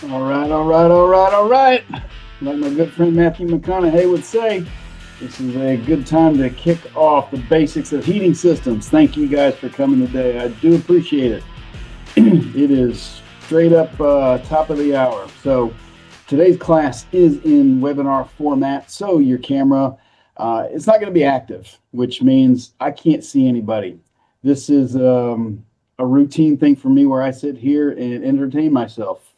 All right, all right, all right, all right. Like my good friend Matthew McConaughey would say, this is a good time to kick off the basics of heating systems. Thank you guys for coming today. I do appreciate it. It is straight up top of the hour. So today's class is in webinar format. So your camera, it's not going to be active, which means I can't see anybody. This is a routine thing for me where I sit here and entertain myself.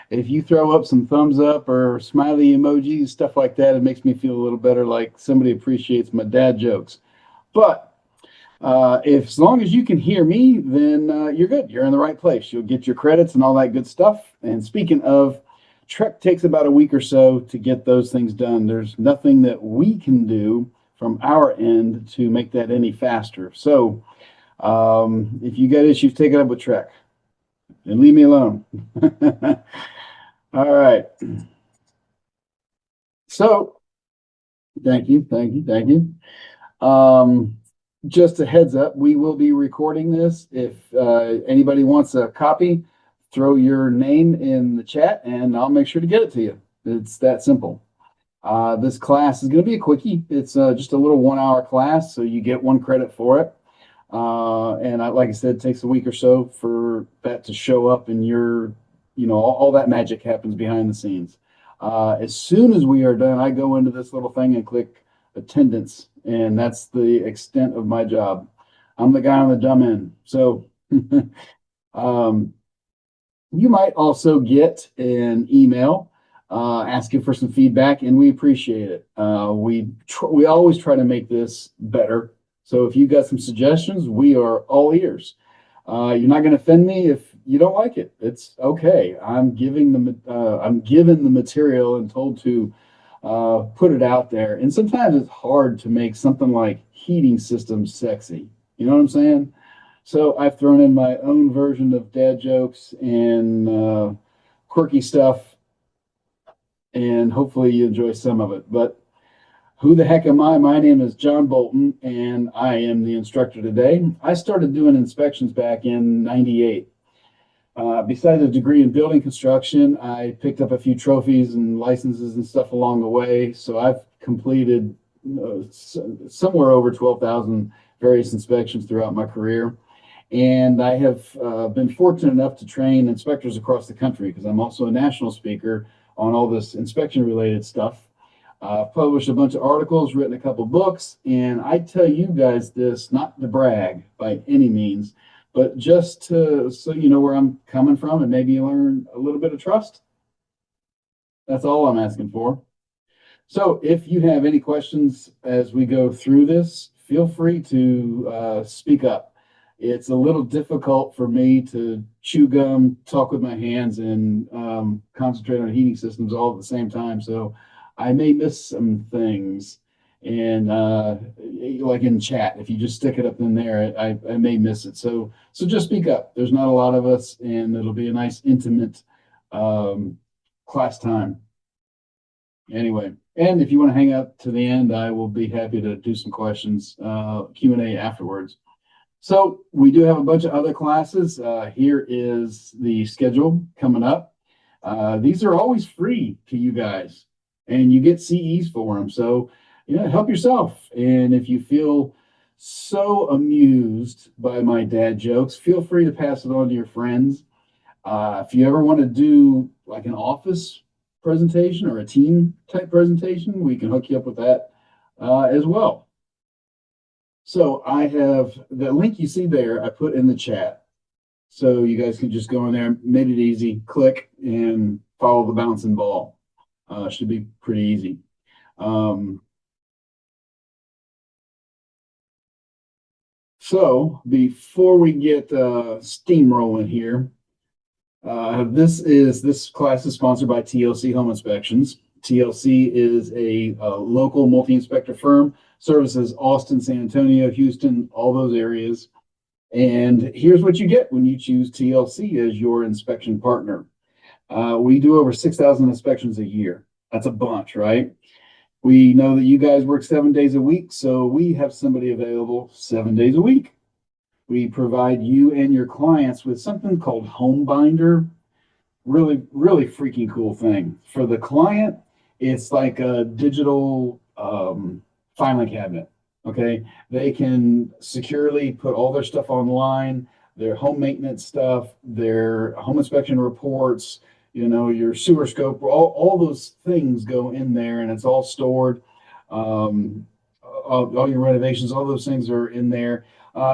If you throw up some thumbs up or smiley emojis, stuff like that, it makes me feel a little better, like somebody appreciates my dad jokes. But if as long as you can hear me, then you're good. You're in the right place. You'll get your credits and all that good stuff. And speaking of, Trek takes about a week or so to get those things done. There's nothing that we can do from our end to make that any faster. So if you got issues, take it up with Trek and leave me alone. All right. So thank you, thank you, thank you. Just a heads up, we will be recording this. If anybody wants a copy, throw your name in the chat and I'll make sure to get it to you. It's that simple. This class is going to be a quickie. It's just a little 1 hour class, so you get 1 credit for it. Like I said, it takes a week or so for that to show up and all that magic happens behind the scenes. As soon as we are done, I go into this little thing and click attendance, and that's the extent of my job. I'm the guy on the dumb end. So you might also get an email asking for some feedback, and we appreciate it. We always try to make this better. So if you got some suggestions, we are all ears. You're not going to offend me if you don't like it. It's okay. I'm given the material and told to put it out there. And sometimes it's hard to make something like heating systems sexy. You know what I'm saying? So I've thrown in my own version of dad jokes and quirky stuff, and hopefully you enjoy some of it. But who the heck am I? My name is John Bolton, and I am the instructor today. I started doing inspections back in '98. Besides a degree in building construction, I picked up a few trophies and licenses and stuff along the way. So I've completed somewhere over 12,000 various inspections throughout my career. And I have been fortunate enough to train inspectors across the country because I'm also a national speaker on all this inspection-related stuff. I've published a bunch of articles, written a couple books, and I tell you guys this, not to brag by any means, but just so you know where I'm coming from and maybe you learn a little bit of trust. That's all I'm asking for. So if you have any questions as we go through this, feel free to speak up. It's a little difficult for me to chew gum, talk with my hands, and concentrate on heating systems all at the same time. So I may miss some things, and like in chat, if you just stick it up in there, I may miss it. So just speak up. There's not a lot of us, and it'll be a nice, intimate class time. Anyway, and if you want to hang out to the end, I will be happy to do some questions, Q&A afterwards. So we do have a bunch of other classes. Here is the schedule coming up. These are always free to you guys, and you get CEs for them. So, help yourself. And if you feel so amused by my dad jokes, feel free to pass it on to your friends. If you ever want to do like an office presentation or a team type presentation, we can hook you up with that as well. So I have the link you see there, I put in the chat. So you guys can just go in there, made it easy, click and follow the bouncing ball. Should be pretty easy. So before we get steam rolling here, this class is sponsored by TLC Home Inspections. TLC is a local multi-inspector firm, services Austin, San Antonio, Houston, all those areas. And here's what you get when you choose TLC as your inspection partner. We do over 6,000 inspections a year. That's a bunch, right? We know that you guys work 7 days a week, so we have somebody available 7 days a week. We provide you and your clients with something called Home Binder. Really, really freaking cool thing. For the client, it's like a digital filing cabinet. Okay. They can securely put all their stuff online, their home maintenance stuff, their home inspection reports, your sewer scope, all those things go in there and it's all stored. All your renovations, all those things are in there,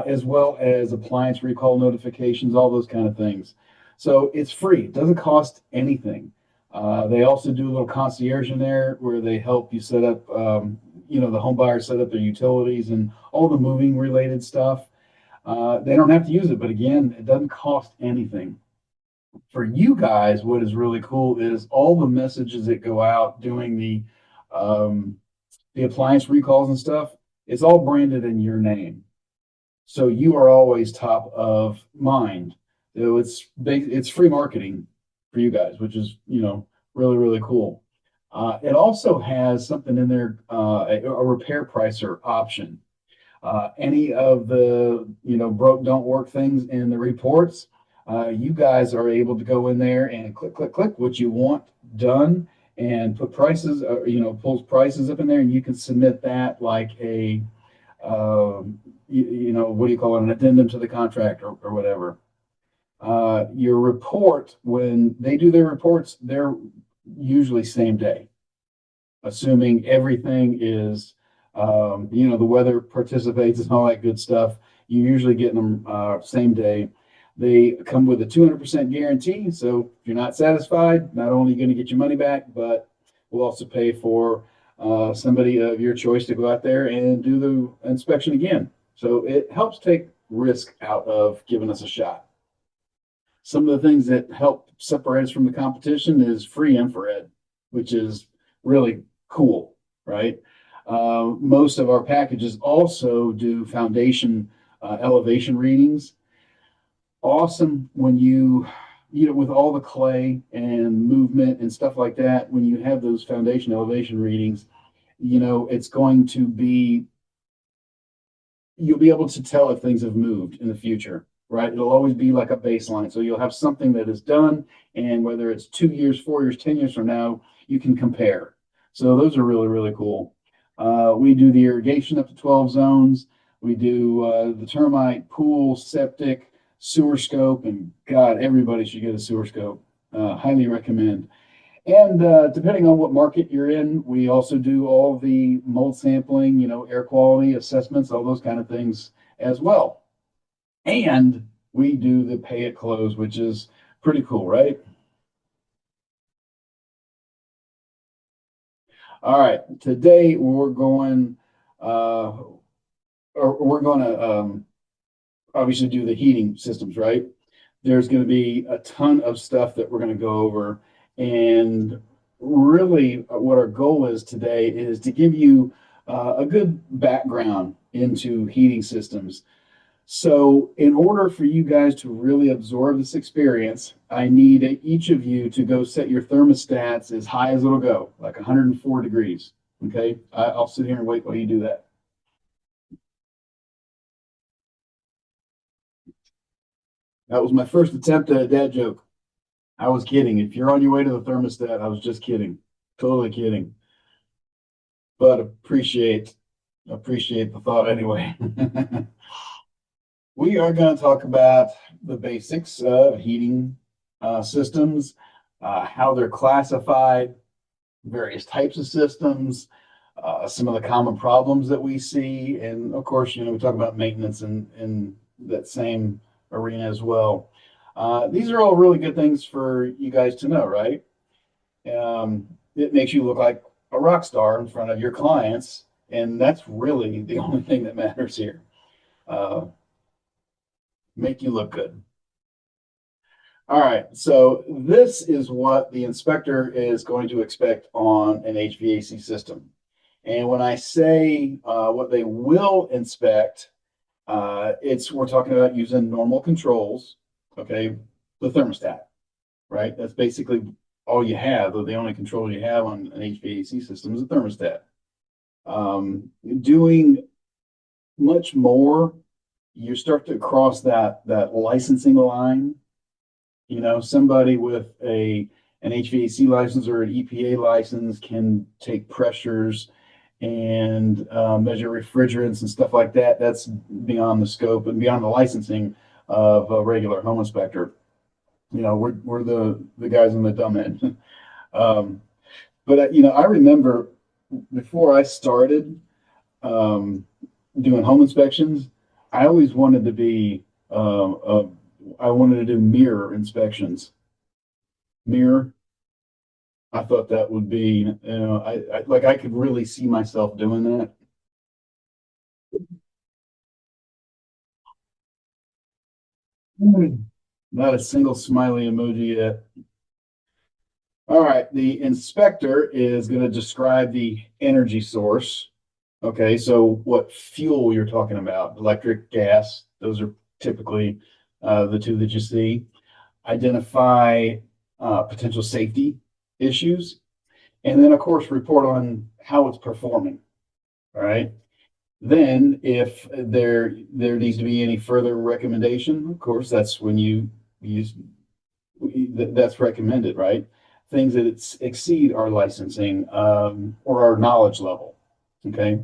as well as appliance recall notifications, all those kind of things. So it's free. It doesn't cost anything. They also do a little concierge in there where they help you set up, the home buyer set up their utilities and all the moving related stuff. They don't have to use it, but again, it doesn't cost anything. For you guys, what is really cool is all the messages that go out doing the appliance recalls and stuff. It's all branded in your name, so you are always top of mind. So it's free marketing for you guys, which is really really cool. It also has something in there, a repair pricer option. Any of the broke don't work things in the reports, you guys are able to go in there and click click click what you want done and put prices, pulls prices up in there, and you can submit that like a what do you call it, an addendum to the contract or whatever. Your report, when they do their reports, they're usually same day, assuming everything is, the weather participates and all that good stuff. You're usually getting them same day. They come with a 200% guarantee. So if you're not satisfied, not only are you going to get your money back, but we'll also pay for somebody of your choice to go out there and do the inspection again. So it helps take risk out of giving us a shot. Some of the things that help separate us from the competition is free infrared, which is really cool, right? Most of our packages also do foundation elevation readings. Awesome when with all the clay and movement and stuff like that, when you have those foundation elevation readings, it's going to be, you'll be able to tell if things have moved in the future, right? It'll always be like a baseline. So you'll have something that is done, and whether it's 2 years, 4 years, 10 years from now, you can compare. So those are really, really cool. We do the irrigation up to 12 zones. We do the termite, pool, septic, sewer scope, and God, everybody should get a sewer scope. Highly recommend. And depending on what market you're in, we also do all the mold sampling, air quality assessments, all those kind of things as well. And we do the pay at close, which is pretty cool, right? All right, today we're going to obviously do the heating systems, right? There's going to be a ton of stuff that we're going to go over, and really what our goal is today is to give you a good background into heating systems. So in order for you guys to really absorb this experience, I need each of you to go set your thermostats as high as it'll go, like 104 degrees. Okay. I'll sit here and wait while you do that. That was my first attempt at a dad joke. I was kidding. If you're on your way to the thermostat, I was just kidding. Totally kidding. But appreciate the thought anyway. We are going to talk about the basics of heating systems, how they're classified, various types of systems, some of the common problems that we see, and of course, we talk about maintenance in that same arena as well. These are all really good things for you guys to know, right? It makes you look like a rock star in front of your clients, and that's really the only thing that matters here. Make you look good. All right, so this is what the inspector is going to expect on an HVAC system. And when I say what they will inspect, we're talking about using normal controls, okay, the thermostat, right? That's basically all you have, or the only control you have on an HVAC system is a thermostat. Doing much more, you start to cross that licensing line, Somebody with an HVAC license or an EPA license can take pressures and measure refrigerants and stuff like that. That's beyond the scope and beyond the licensing of a regular home inspector. We're the guys on the dumb end. um, but I remember before I started doing home inspections, I always wanted to be I wanted to do mirror inspections. Mirror. I thought that would be, I like I could really see myself doing that. Not a single smiley emoji yet. All right, the inspector is going to describe the energy source. Okay, so what fuel you're talking about, electric, gas, those are typically the two that you see. Identify potential safety issues, and then, of course, report on how it's performing. All right. Then, if there needs to be any further recommendation, of course, that's when you use that's recommended, right? Things that exceed our licensing or our knowledge level. Okay.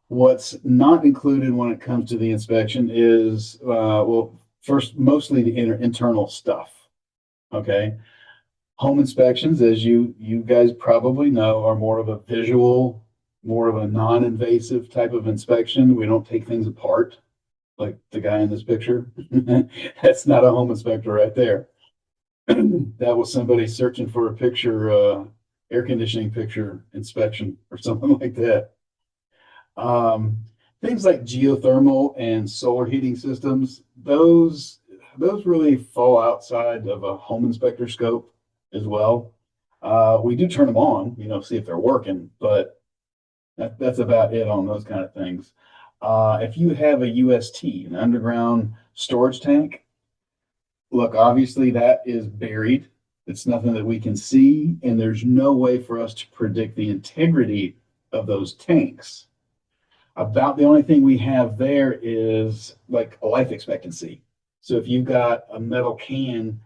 What's not included when it comes to the inspection is, well, first, mostly the internal stuff. Okay. Home inspections, as you guys probably know, are more of a visual, more of a non-invasive type of inspection. We don't take things apart like the guy in this picture. That's not a home inspector right there. That was somebody searching for a picture, air conditioning picture inspection or something like that. Um, Things like geothermal and solar heating systems, those really fall outside of a home inspector scope as well. We do turn them on, see if they're working, but that's about it on those kind of things. If you have a UST, an underground storage tank, look, obviously that is buried. It's nothing that we can see, and there's no way for us to predict the integrity of those tanks. About the only thing we have there is like a life expectancy. So if you've got a metal can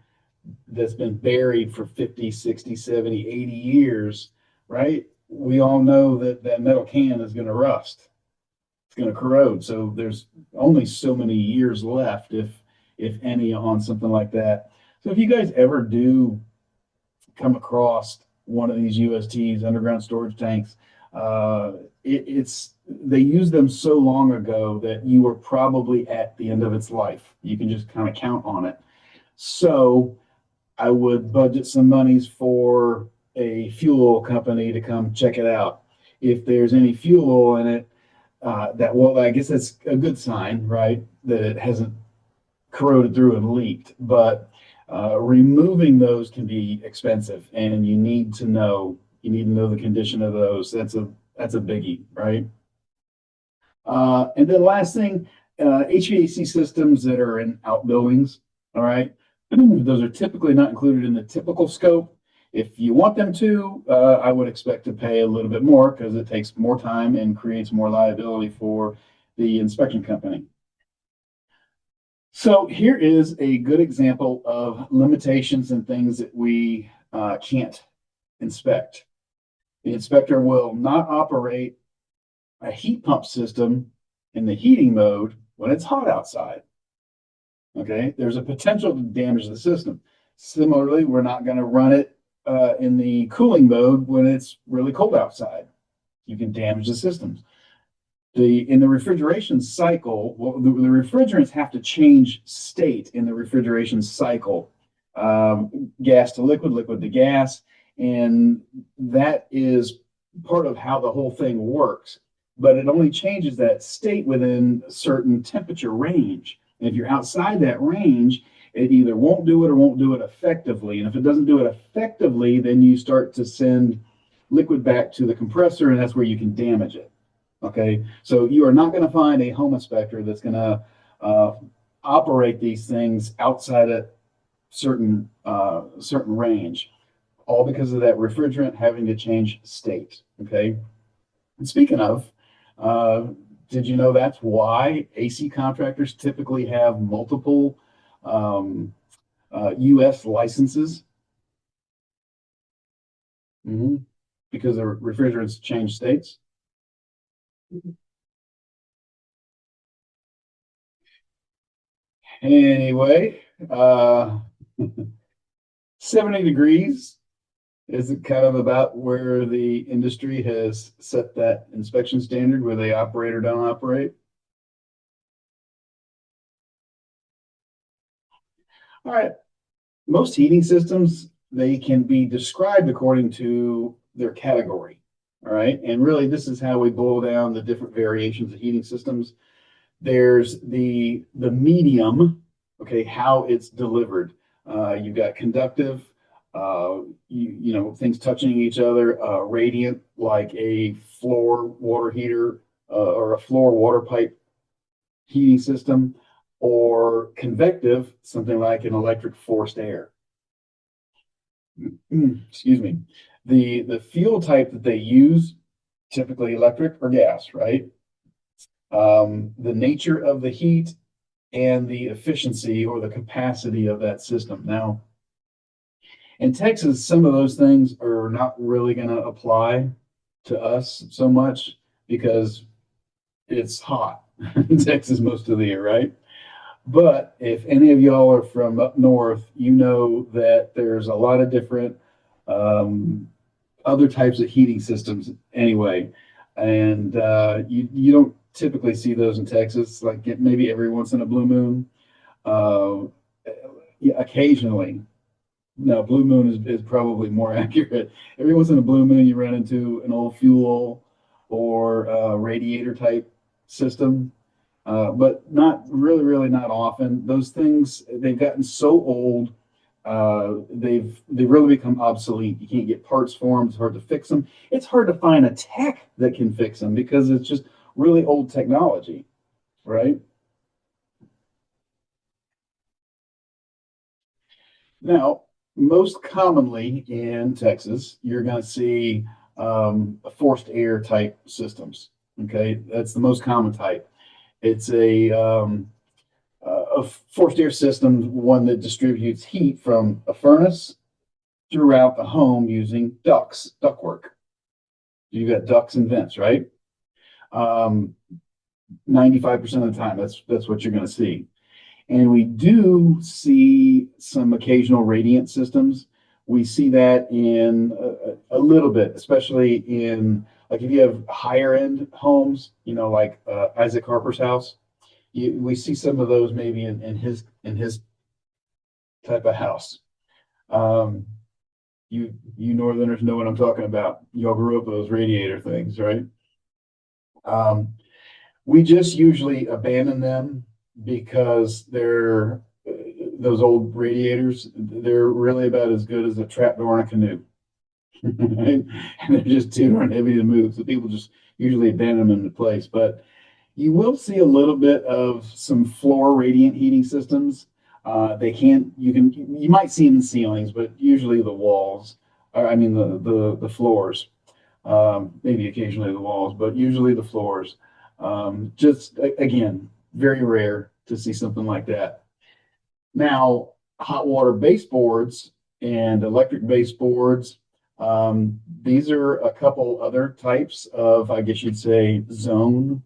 that's been buried for 50, 60, 70, 80 years, right? We all know that that metal can is going to rust. It's going to corrode. So there's only so many years left, if any, on something like that. So if you guys ever do come across one of these USTs, underground storage tanks, it's they used them so long ago that you were probably at the end of its life. You can just kind of count on it. So I would budget some monies for a fuel company to come check it out. If there's any fuel oil in it, well, I guess that's a good sign, right? That it hasn't corroded through and leaked. But removing those can be expensive, and you need to know the condition of those. That's a biggie, right? And then last thing, HVAC systems that are in outbuildings. All right, those are typically not included in the typical scope. If you want them to, I would expect to pay a little bit more because it takes more time and creates more liability for the inspection company. So here is a good example of limitations and things that we can't inspect. The inspector will not operate a heat pump system in the heating mode when it's hot outside. Okay, there's a potential to damage the system. Similarly, we're not going to run it in the cooling mode when it's really cold outside. You can damage the systems. In the refrigeration cycle, well, the refrigerants have to change state in the refrigeration cycle, gas to liquid, liquid to gas, and that is part of how the whole thing works. But it only changes that state within a certain temperature range. And if you're outside that range, it either won't do it or won't do it effectively. And if it doesn't do it effectively, then you start to send liquid back to the compressor, and that's where you can damage it. Okay, so you are not going to find a home inspector that's going to operate these things outside a certain range, all because of that refrigerant having to change state. Okay, and speaking of, did you know that's why AC contractors typically have multiple US licenses? Mhm. Because the refrigerants change states. Anyway, 70 degrees is it kind of about where the industry has set that inspection standard where they operate or don't operate? All right. Most heating systems, they can be described according to their category. All right. And really, this is how we boil down the different variations of heating systems. There's the medium, okay, how it's delivered. You've got conductive, you know, things touching each other, radiant, like a floor water heater or a floor water pipe heating system, or convective, something like an electric forced air. Excuse me. The fuel type that they use, typically electric or gas, right? The nature of the heat and the efficiency or the capacity of that system. Now, in Texas, some of those things are not really going to apply to us so much because it's hot in Texas most of the year, right? But if any of y'all are from up north, you know that there's a lot of different um, other types of heating systems anyway. And you don't typically see those in Texas, like maybe every once in a blue moon. Uh, yeah, occasionally. No, blue moon is probably more accurate. Every once in a blue moon, you run into an old fuel or radiator type system, but not really, really not often. Those things, they've gotten so old, they've really become obsolete. You can't get parts for them. It's hard to fix them. It's hard to find a tech that can fix them because it's just really old technology, right? Now, most commonly in Texas, you're going to see forced air type systems. Okay, that's the most common type. It's a forced air system, one that distributes heat from a furnace throughout the home using ductwork. You've got ducts and vents, right? Um, 95% of the time, that's what you're going to see. And we do see some occasional radiant systems. We see that in a little bit, especially in like if you have higher end homes, you know, like Isaac Harper's house. We see some of those maybe in his type of house. Um, you Northerners know what I'm talking about. Y'all grew up with those radiator things, right? Um, we just usually abandon them because they're those old radiators. They're really about as good as a trapdoor in a canoe, right? And they're just too darn heavy to move. So people just usually abandon them into place. But you will see a little bit of some floor radiant heating systems. They can't. You might see them in ceilings, but usually the walls. Or, I mean the floors. Maybe occasionally the walls, but usually the floors. Just again, very rare to see something like that. Now, hot water baseboards and electric baseboards, these are a couple other types of, I guess you'd say, zone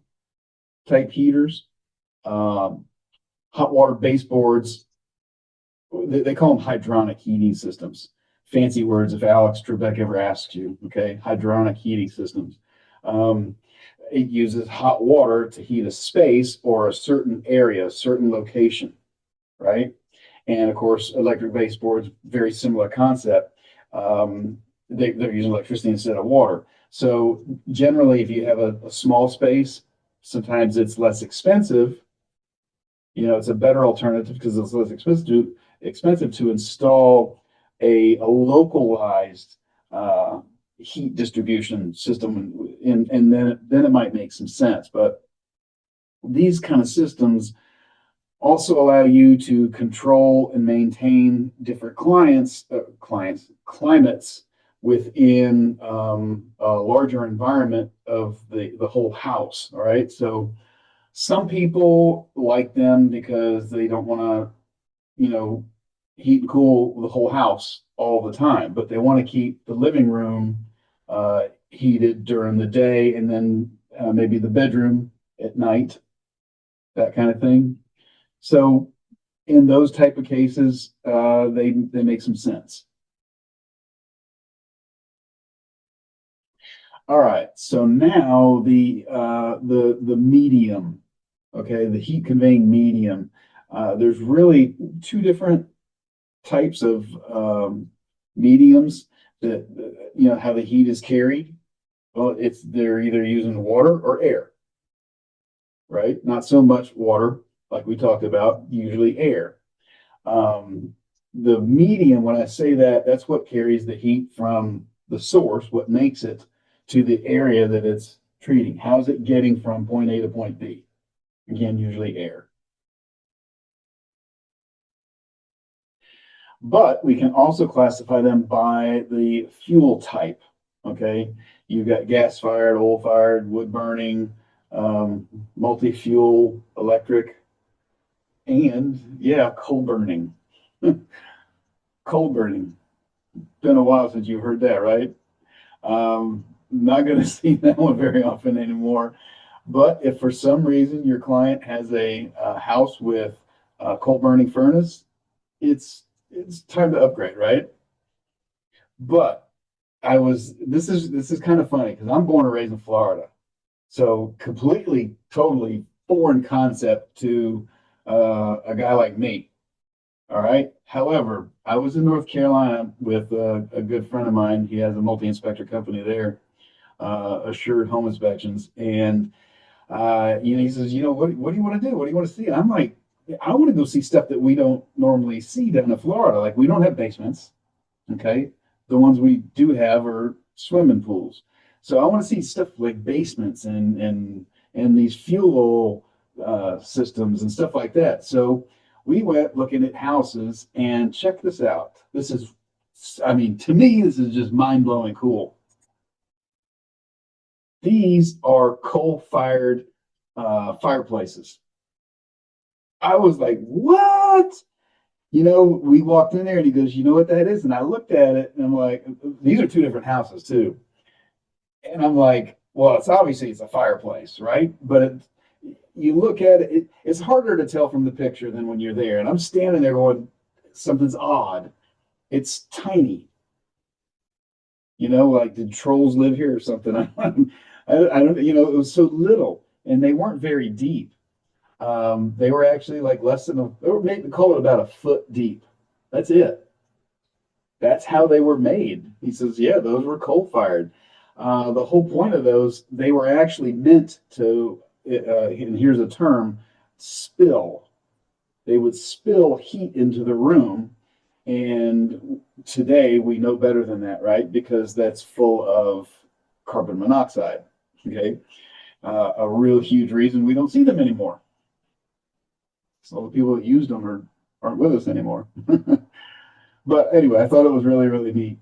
type heaters. Um, Hot water baseboards, they call them hydronic heating systems. Fancy words if Alex Trebek ever asks you, okay? Hydronic heating systems. Um, it uses hot water to heat a space or a certain area, a certain location, right? And of course, electric baseboards, very similar concept. They're using electricity instead of water. So generally, if you have a small space, sometimes it's less expensive. You know, it's a better alternative because it's less expensive to install a localized heat distribution system, and then it might make some sense. But these kind of systems also allow you to control and maintain different climates within a larger environment of the whole house. All right. So some people like them because they don't want to, heat and cool the whole house all the time, but they want to keep the living room heated during the day, and then maybe the bedroom at night, that kind of thing. So in those type of cases, they make some sense. All right, so now the medium, okay, the heat conveying medium. There's really two different types of mediums that how the heat is carried. Well, they're either using water or air, right? Not so much water like we talked about, usually air. Um, the medium, when I say that, that's what carries the heat from the source, what makes it to the area that it's treating. How's it getting from point A to point B? Again, usually air. But we can also classify them by the fuel type. Okay, you've got gas fired, oil fired, wood burning, multi fuel, electric, and yeah, coal burning. Coal burning. Been a while since you've heard that, right? Not going to see that one very often anymore. But if for some reason your client has a house with a coal burning furnace, it's time to upgrade, right? But this is kind of funny because I'm born and raised in Florida, so completely, totally foreign concept to a guy like me. All right. However, I was in North Carolina with a good friend of mine. He has a multi-inspector company there, Assured Home Inspections, and he says, what do you want to do? What do you want to see? And I'm like, I want to go see stuff that we don't normally see down in Florida. Like we don't have basements. Okay. The ones we do have are swimming pools. So I want to see stuff like basements and these fuel systems and stuff like that. So we went looking at houses and check this out. This is, I mean, to me, this is just mind blowing cool. These are coal fired fireplaces. I was like, what? We walked in there and he goes, you know what that is? And I looked at it and I'm like, these are two different houses too. And I'm like, well, it's a fireplace, right? But you look at it, it's harder to tell from the picture than when you're there. And I'm standing there going, something's odd. It's tiny. Like did trolls live here or something? I don't, it was so little and they weren't very deep. They were actually like less than they were maybe call it about a foot deep. That's it. That's how they were made. He says, yeah, those were coal fired. The whole point of those, they were actually meant to, and here's a term, spill. They would spill heat into the room. And today we know better than that, right? Because that's full of carbon monoxide. Okay. A real huge reason we don't see them anymore. So the people that used them aren't with us anymore. But anyway, I thought it was really, really neat.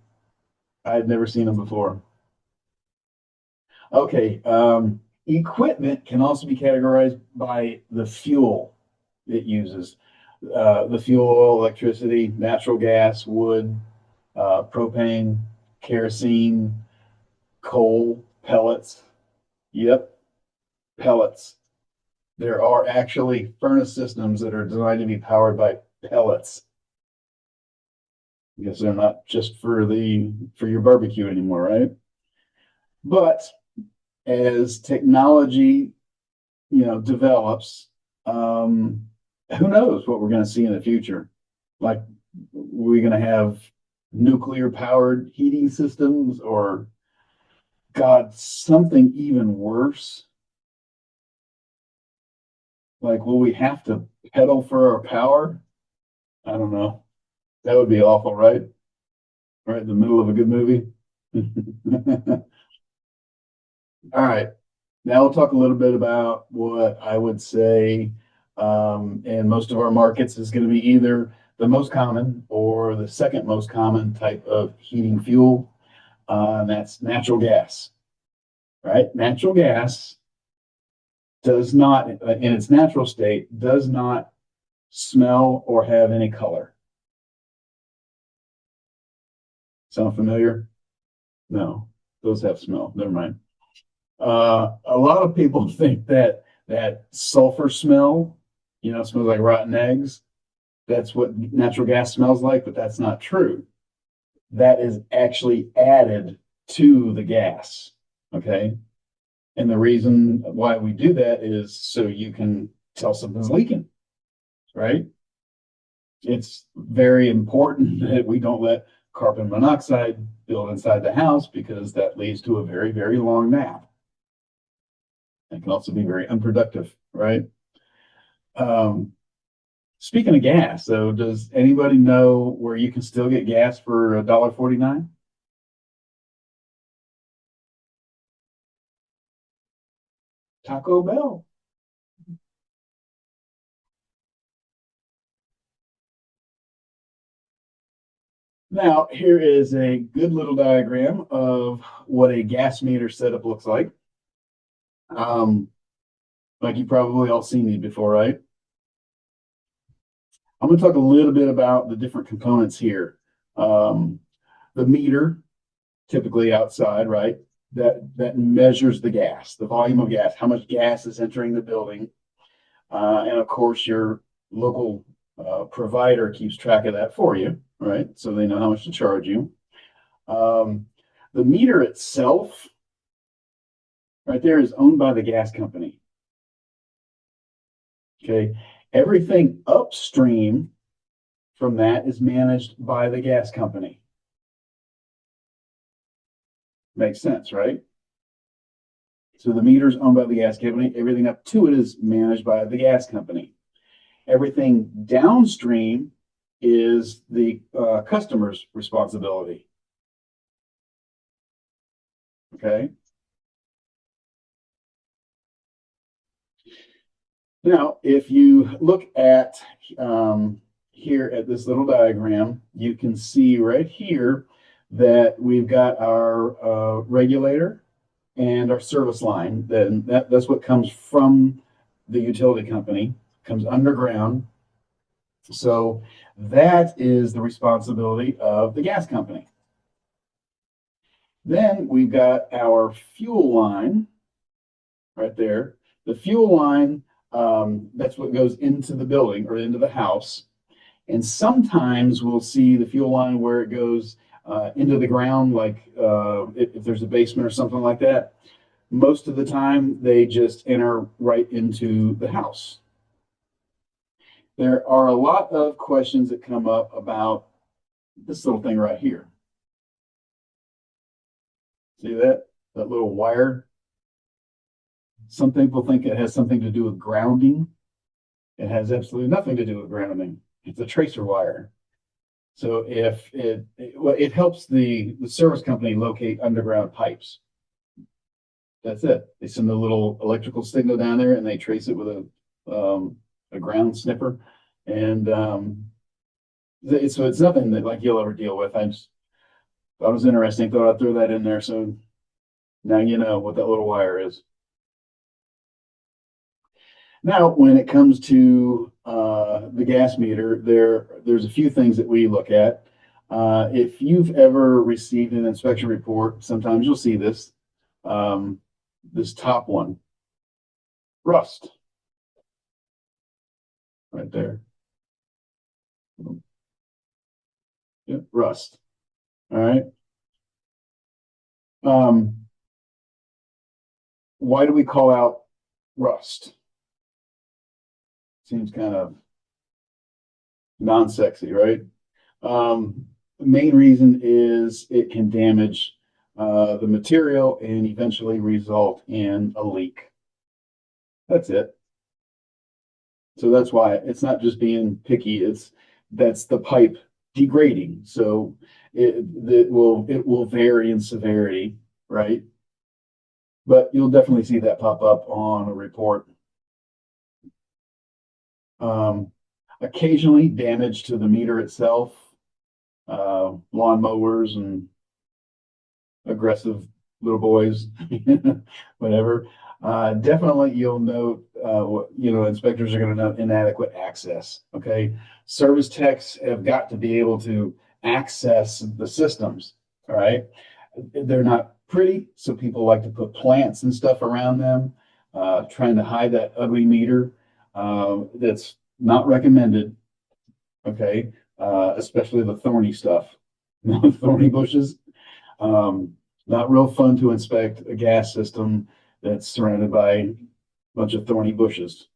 I had never seen them before. Okay, equipment can also be categorized by the fuel it uses. The fuel oil, electricity, natural gas, wood, propane, kerosene, coal, pellets. Yep, pellets. There are actually furnace systems that are designed to be powered by pellets. I guess they're not just for your barbecue anymore, right? But as technology, develops, who knows what we're going to see in the future? Like, we're going to have nuclear powered heating systems, or God, something even worse. Like, will we have to pedal for our power? I don't know. That would be awful, right? Right in the middle of a good movie. All right. Now we'll talk a little bit about what I would say, in most of our markets is going to be either the most common or the second most common type of heating fuel. and that's natural gas, right? Natural gas does not, in its natural state, does not smell or have any color. Sound familiar? No, those have smell. Never mind. A lot of people think that sulfur smell, smells like rotten eggs. That's what natural gas smells like, but that's not true. That is actually added to the gas. Okay. And the reason why we do that is so you can tell something's leaking, right? It's very important that we don't let carbon monoxide build inside the house because that leads to a very, very long nap. It can also be very unproductive, right? Speaking of gas, though, does anybody know where you can still get gas for $1.49? Taco Bell. Now, here is a good little diagram of what a gas meter setup looks like. Like you've probably all seen these before, right? I'm going to talk a little bit about the different components here. The meter, typically outside, right? That measures the gas, the volume of gas, how much gas is entering the building. And of course, your local provider keeps track of that for you, right? So they know how much to charge you. The meter itself, right there, is owned by the gas company. Okay. Everything upstream from that is managed by the gas company. Makes sense, right? So the meter's owned by the gas company. Everything up to it is managed by the gas company. Everything downstream is the customer's responsibility. Okay. Now, if you look at here at this little diagram, you can see right here that we've got our regulator and our service line. Then that's what comes from the utility company, comes underground. So that is the responsibility of the gas company. Then we've got our fuel line right there. The fuel line, that's what goes into the building or into the house. And sometimes we'll see the fuel line where it goes into the ground, like if there's a basement or something like that. Most of the time, they just enter right into the house. There are a lot of questions that come up about this little thing right here. See that? That little wire? Some people think it has something to do with grounding. It has absolutely nothing to do with grounding. It's a tracer wire. So if it helps the service company locate underground pipes. That's it. They send a little electrical signal down there and they trace it with a ground sniffer. And so it's nothing that like you'll ever deal with. I just thought it was interesting. Thought I'd throw that in there. So now you know what that little wire is. Now, when it comes to the gas meter, there's a few things that we look at. If you've ever received an inspection report, sometimes you'll see this. This top one, rust, right there. Yeah, rust. All right. Why do we call out rust? Seems kind of non-sexy, right? The main reason is it can damage the material and eventually result in a leak. That's it. So that's why it's not just being picky, that's the pipe degrading. So it will vary in severity, right? But you'll definitely see that pop up on a report. Occasionally damage to the meter itself, lawn mowers and aggressive little boys, whatever. Definitely you'll note, inspectors are going to note inadequate access. Okay. Service techs have got to be able to access the systems. All right. They're not pretty, so people like to put plants and stuff around them, trying to hide that ugly meter. That's not recommended. Okay. Especially the thorny stuff, thorny bushes. Not real fun to inspect a gas system that's surrounded by a bunch of thorny bushes.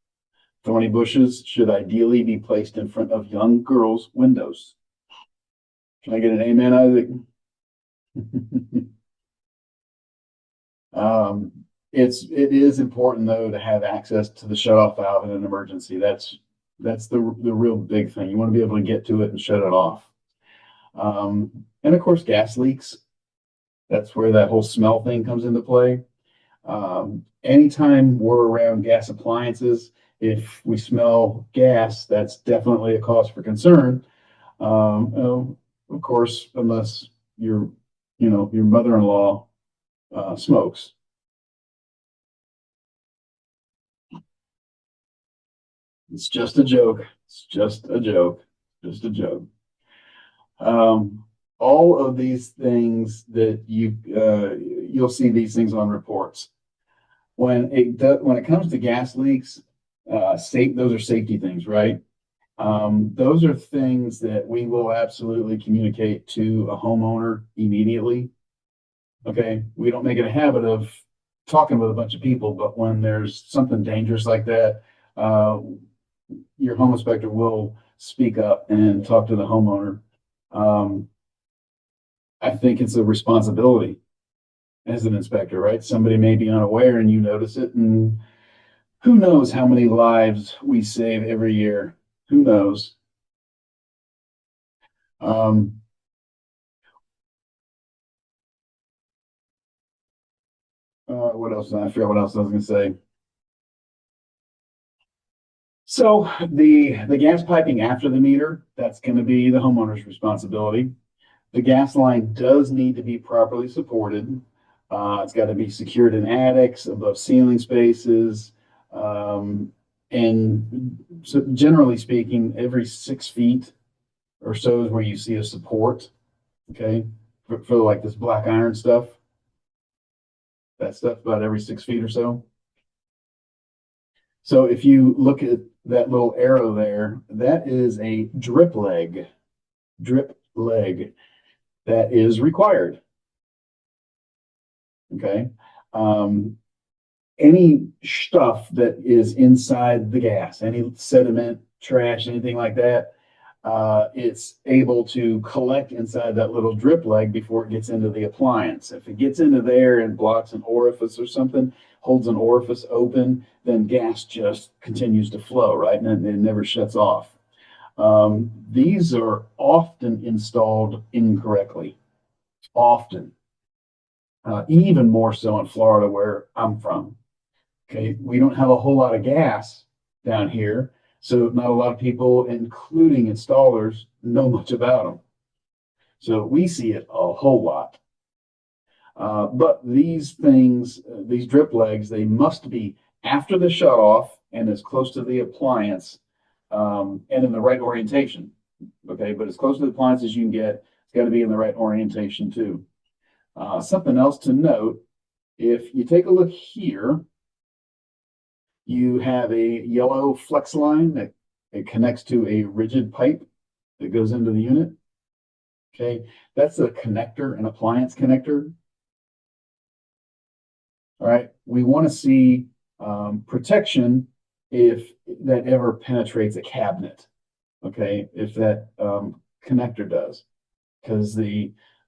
Thorny bushes should ideally be placed in front of young girls' windows. Can I get an amen, Isaac? Um, it is important though to have access to the shutoff valve in an emergency. That's the real big thing. You want to be able to get to it and shut it off. And of course, gas leaks. That's where that whole smell thing comes into play. Anytime we're around gas appliances, if we smell gas, that's definitely a cause for concern. Of course, unless your mother-in-law smokes. It's just a joke. It's just a joke. Just a joke. All of these things that you'll see these things on reports. When it comes to gas leaks, those are safety things, right? Those are things that we will absolutely communicate to a homeowner immediately. Okay, we don't make it a habit of talking with a bunch of people, but when there's something dangerous like that, your home inspector will speak up and talk to the homeowner. I think it's a responsibility as an inspector, right? Somebody may be unaware and you notice it, and who knows how many lives we save every year? Who knows? Um, what else? I forget what else I was going to say. So the gas piping after the meter, that's going to be the homeowner's responsibility. The gas line does need to be properly supported. It's got to be secured in attics, above ceiling spaces, and so generally speaking, every 6 feet or so is where you see a support. Okay, for like this black iron stuff, that stuff about every 6 feet or so. So if you look at that little arrow there, that is a drip leg. Drip leg that is required. Okay. Um, any stuff that is inside the gas, any sediment, trash, anything like that, it's able to collect inside that little drip leg before it gets into the appliance. If it gets into there and blocks an orifice or something, holds an orifice open, then gas just continues to flow, right? And it never shuts off. These are often installed incorrectly, often, even more so in Florida, where I'm from. Okay, we don't have a whole lot of gas down here, so not a lot of people, including installers, know much about them. So we see it a whole lot. But these things, these drip legs, they must be after the shutoff and as close to the appliance and in the right orientation. Okay, but as close to the appliance as you can get, it's got to be in the right orientation too. Something else to note, if you take a look here, you have a yellow flex line that it connects to a rigid pipe that goes into the unit. Okay, that's a connector, an appliance connector. All right, we want to see protection if that ever penetrates a cabinet. Okay, if that connector does, because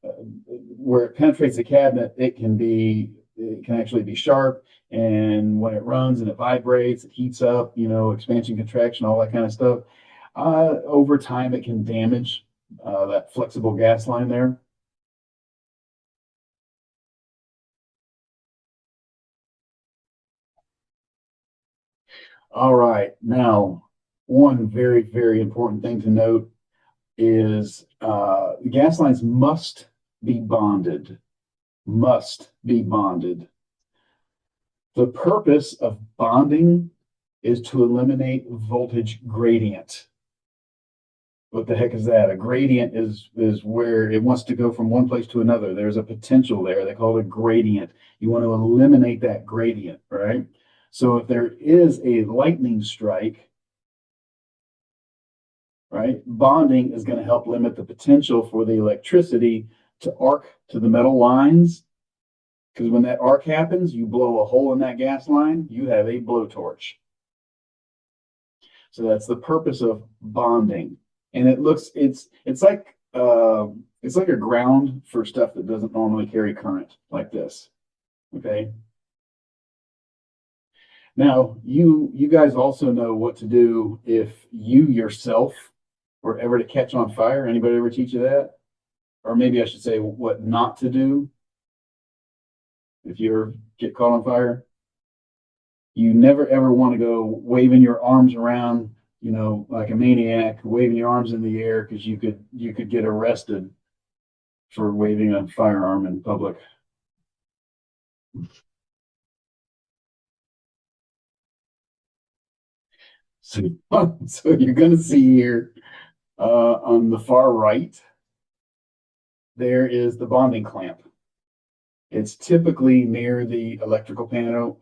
where it penetrates a cabinet, it can actually be sharp, and when it runs and it vibrates, it heats up, expansion, contraction, all that kind of stuff. Over time, it can damage that flexible gas line there. All right, now one very, very important thing to note is the gas lines must be bonded. must be bonded. The purpose of bonding is to eliminate voltage gradient. What the heck is that? A gradient is where it wants to go from one place to another. There's a potential there. They call it a gradient. You want to eliminate that gradient, right? So if there is a lightning strike, right, bonding is going to help limit the potential for the electricity to arc to the metal lines. Because when that arc happens, you blow a hole in that gas line, you have a blowtorch. So that's the purpose of bonding. And it's like a ground for stuff that doesn't normally carry current, like this. Okay. Now you guys also know what to do if you yourself were ever to catch on fire. Anybody ever teach you that? Or maybe I should say what not to do if you ever get caught on fire. You never ever want to go waving your arms around, like a maniac, waving your arms in the air, because you could get arrested for waving a firearm in public. So, so you're going to see here on the far right, there is the bonding clamp. It's typically near the electrical panel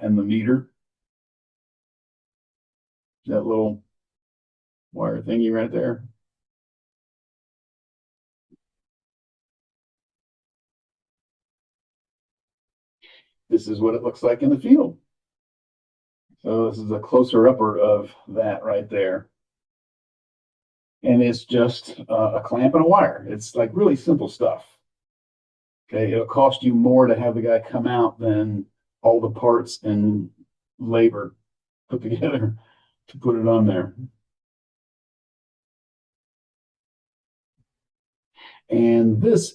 and the meter. That little wire thingy right there. This is what it looks like in the field. So this is a closer upper of that right there. And it's just a clamp and a wire. It's like really simple stuff. Okay, it'll cost you more to have the guy come out than all the parts and labor put together to put it on there. And this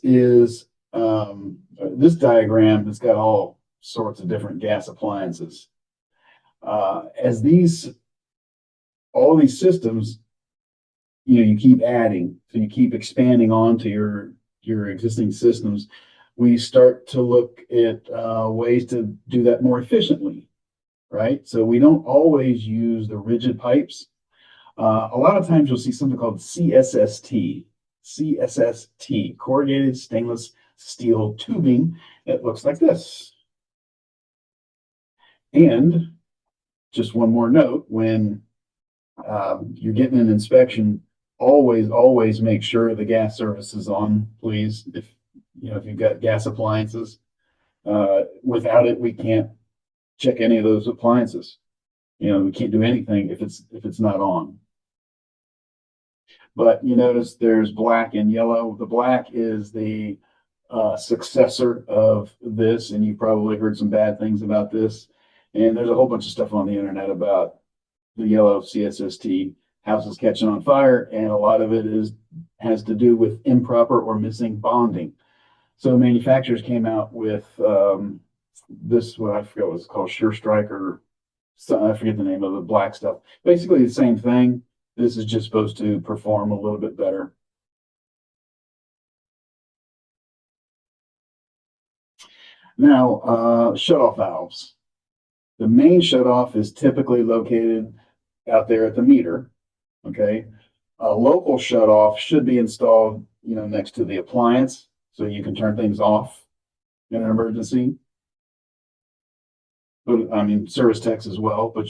diagram has got all sorts of different gas appliances. As all these systems, you keep adding, so you keep expanding onto your existing systems. We start to look at ways to do that more efficiently, right? So we don't always use the rigid pipes. A lot of times you'll see something called CSST, corrugated stainless steel tubing. It looks like this. And just one more note, when you're getting an inspection, always make sure the gas service is on, please. If you've got gas appliances, without it, we can't check any of those appliances. We can't do anything if it's not on. But you notice there's black and yellow. The black is the successor of this, and you probably heard some bad things about this. And there's a whole bunch of stuff on the internet about the yellow CSST houses catching on fire, and a lot of it has to do with improper or missing bonding. So manufacturers came out with this, what I forget what it's called, Sure Strike, or I forget the name of the black stuff. Basically the same thing. This is just supposed to perform a little bit better. Now, shutoff valves. The main shutoff is typically located out there at the meter. Okay. A local shutoff should be installed, next to the appliance, so you can turn things off in an emergency. But I mean, service techs as well, but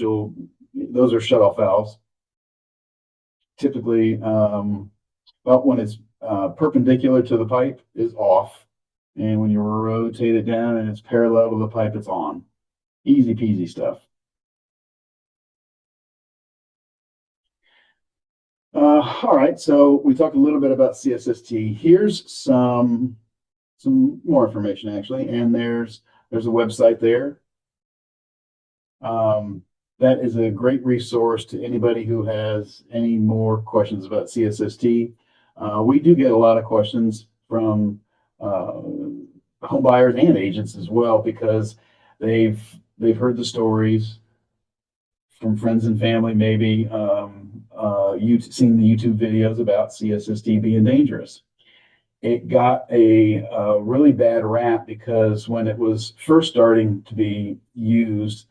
those are shutoff valves. Typically, when it's perpendicular to the pipe, is off. And when you rotate it down and it's parallel to the pipe, it's on. Easy peasy stuff. All right, so we talked a little bit about CSST. Here's some more information, actually, and there's a website there. That is a great resource to anybody who has any more questions about CSST. We do get a lot of questions from home buyers and agents as well, because they've heard the stories from friends and family, maybe you've seen the YouTube videos about CSST being dangerous. it got a really bad rap because when it was first starting to be used,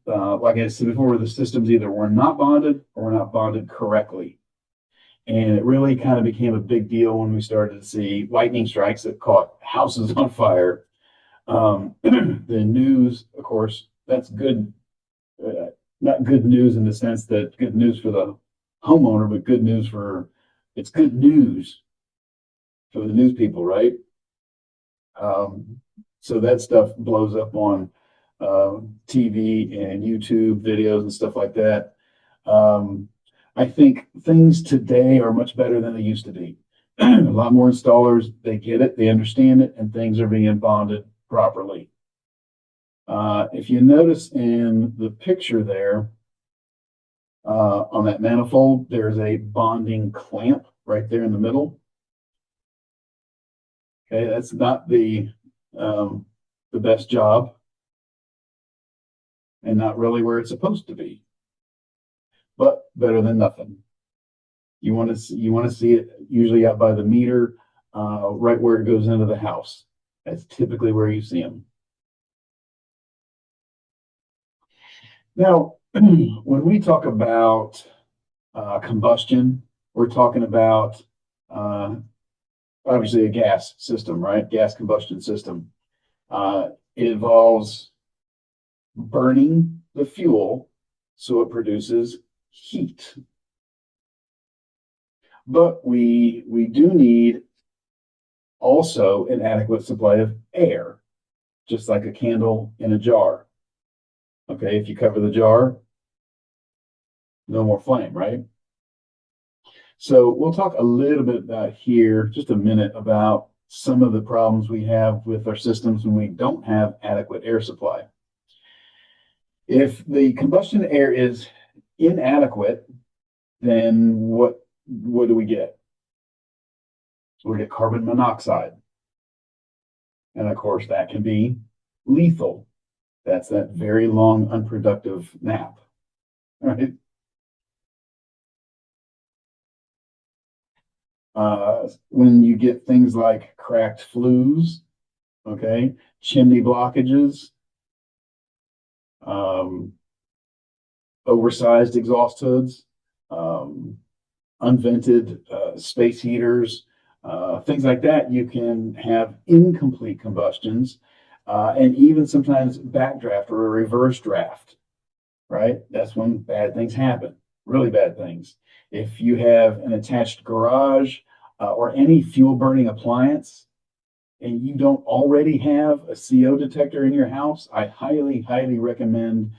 like I said before, the systems either were not bonded or were not bonded correctly. And it really kind of became a big deal when we started to see lightning strikes that caught houses on fire. The news, of course, that's good, not good news in the sense that good news for the homeowner, but good news for it's good news for the news people, right? So that stuff blows up on TV and YouTube videos and stuff like that. I think things today are much better than they used to be. A lot more installers, they get it, they understand it, and things are being bonded properly. If you notice in the picture there, on that manifold, there's a bonding clamp right there in the middle. Okay, that's not the best job and not really where it's supposed to be, but better than nothing. You want to see it usually out by the meter, right where it goes into the house. That's typically where you see them. Now, when we talk about combustion, we're talking about obviously a gas system, right? Gas combustion system. It involves burning the fuel so it produces heat. But we do need also an adequate supply of air, just like a candle in a jar. Okay, if you cover the jar, no more flame, right? So we'll talk a little bit about here, just a minute, about some of the problems we have with our systems when we don't have adequate air supply. If the combustion air is inadequate, then what do we get? So we get carbon monoxide. And of course, that can be lethal. That's that very long, unproductive nap, right? When you get things like cracked flues, okay, chimney blockages, oversized exhaust hoods, unvented space heaters, things like that, you can have incomplete combustions, and even sometimes backdraft or a reverse draft, right? That's when bad things happen, really bad things. If you have an attached garage or any fuel burning appliance and you don't already have a CO detector in your house, I highly, highly recommend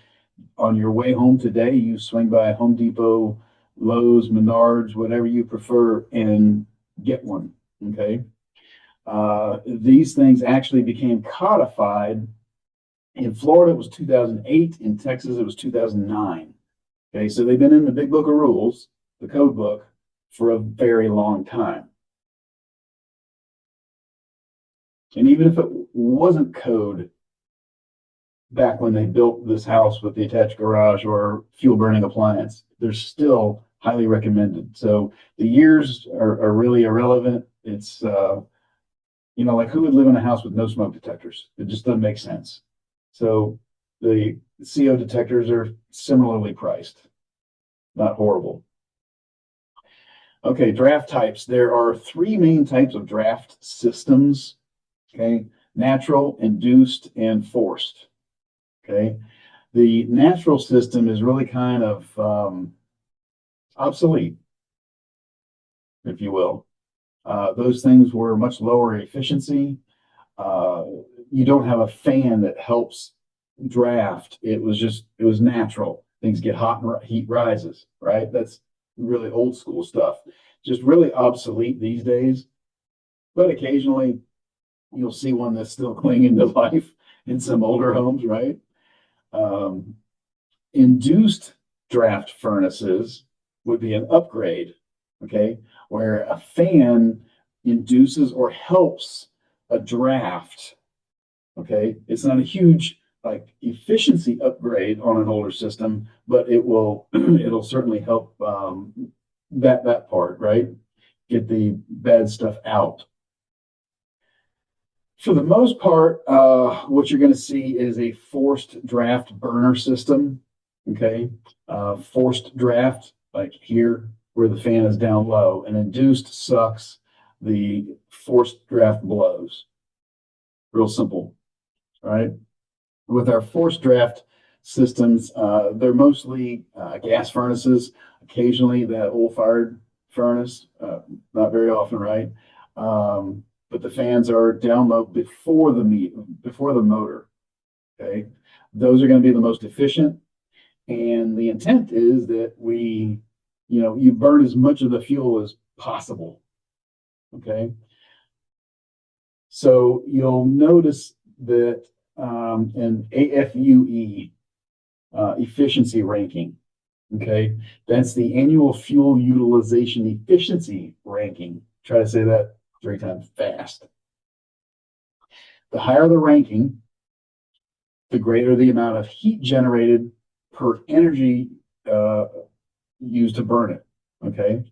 on your way home today, you swing by Home Depot, Lowe's, Menards, whatever you prefer, and get one, okay? These things actually became codified. In Florida, it was 2008. In Texas, it was 2009. Okay, so they've been in the big book of rules, the code book, for a very long time. And even if it wasn't code back when they built this house with the attached garage or fuel burning appliance, they're still highly recommended. So the years are really irrelevant. It's, like who would live in a house with no smoke detectors? It just doesn't make sense. So the CO detectors are similarly priced, not horrible. Okay, draft types. There are three main types of draft systems. Okay, natural, induced, and forced. Okay, the natural system is really kind of obsolete, if you will. Those things were much lower efficiency. You don't have a fan that helps draft. It was natural. Things get hot and heat rises, right? That's really old school stuff. Just really obsolete these days. But occasionally you'll see one that's still clinging to life in some older homes, right? Induced draft furnaces would be an upgrade, okay, where a fan induces or helps a draft, okay? It's not a huge like efficiency upgrade on an older system, but it'll certainly help that part, right? Get the bad stuff out. For the most part, what you're going to see is a forced draft burner system. Okay. Forced draft, like here where the fan is down low, and induced sucks, the forced draft blows. Real simple, right? With our forced draft systems, they're mostly gas furnaces, occasionally that oil-fired furnace, not very often, right? But the fans are down low before the motor. Okay, those are going to be the most efficient, and the intent is that you burn as much of the fuel as possible. Okay, so you'll notice that an AFUE efficiency ranking. Okay, that's the annual fuel utilization efficiency ranking. Try to say that 3 times fast. The higher the ranking, the greater the amount of heat generated per energy used to burn it. Okay,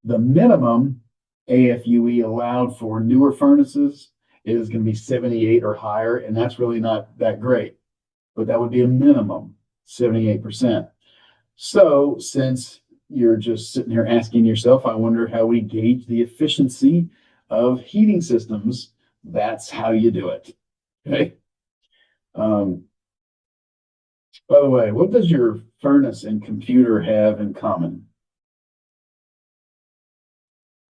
the minimum AFUE allowed for newer furnaces is going to be 78 or higher, and that's really not that great, but that would be a minimum 78%. So since you're just sitting here asking yourself, I wonder how we gauge the efficiency of heating systems, that's how you do it. Okay. By the way, what does your furnace and computer have in common?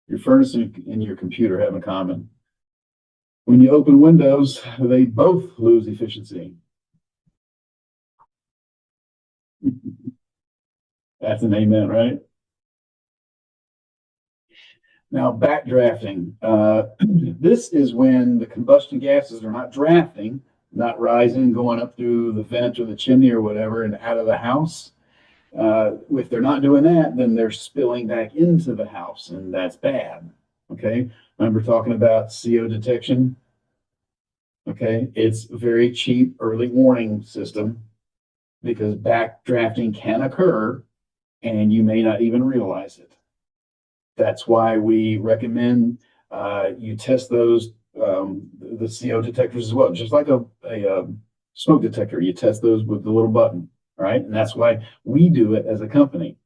Your furnace and your computer have in common. When you open Windows, they both lose efficiency. That's an amen, right? Now, backdrafting. This is when the combustion gases are not drafting, not rising, going up through the vent or the chimney or whatever and out of the house. If they're not doing that, then they're spilling back into the house, and that's bad. Okay. Remember talking about CO detection? Okay. It's a very cheap early warning system because backdrafting can occur and you may not even realize it. That's why we recommend you test those, the CO detectors as well, just like a smoke detector. You test those with the little button, right? And that's why we do it as a company.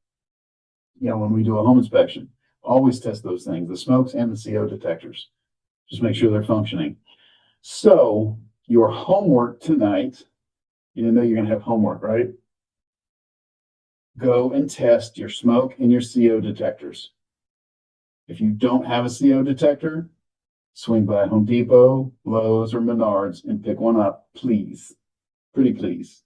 When we do a home inspection, always test those things, the smokes and the CO detectors. Just make sure they're functioning. So your homework tonight, you know you're going to have homework, right? Go and test your smoke and your CO detectors. If you don't have a CO detector, swing by Home Depot, Lowe's, or Menards and pick one up, please. Pretty please.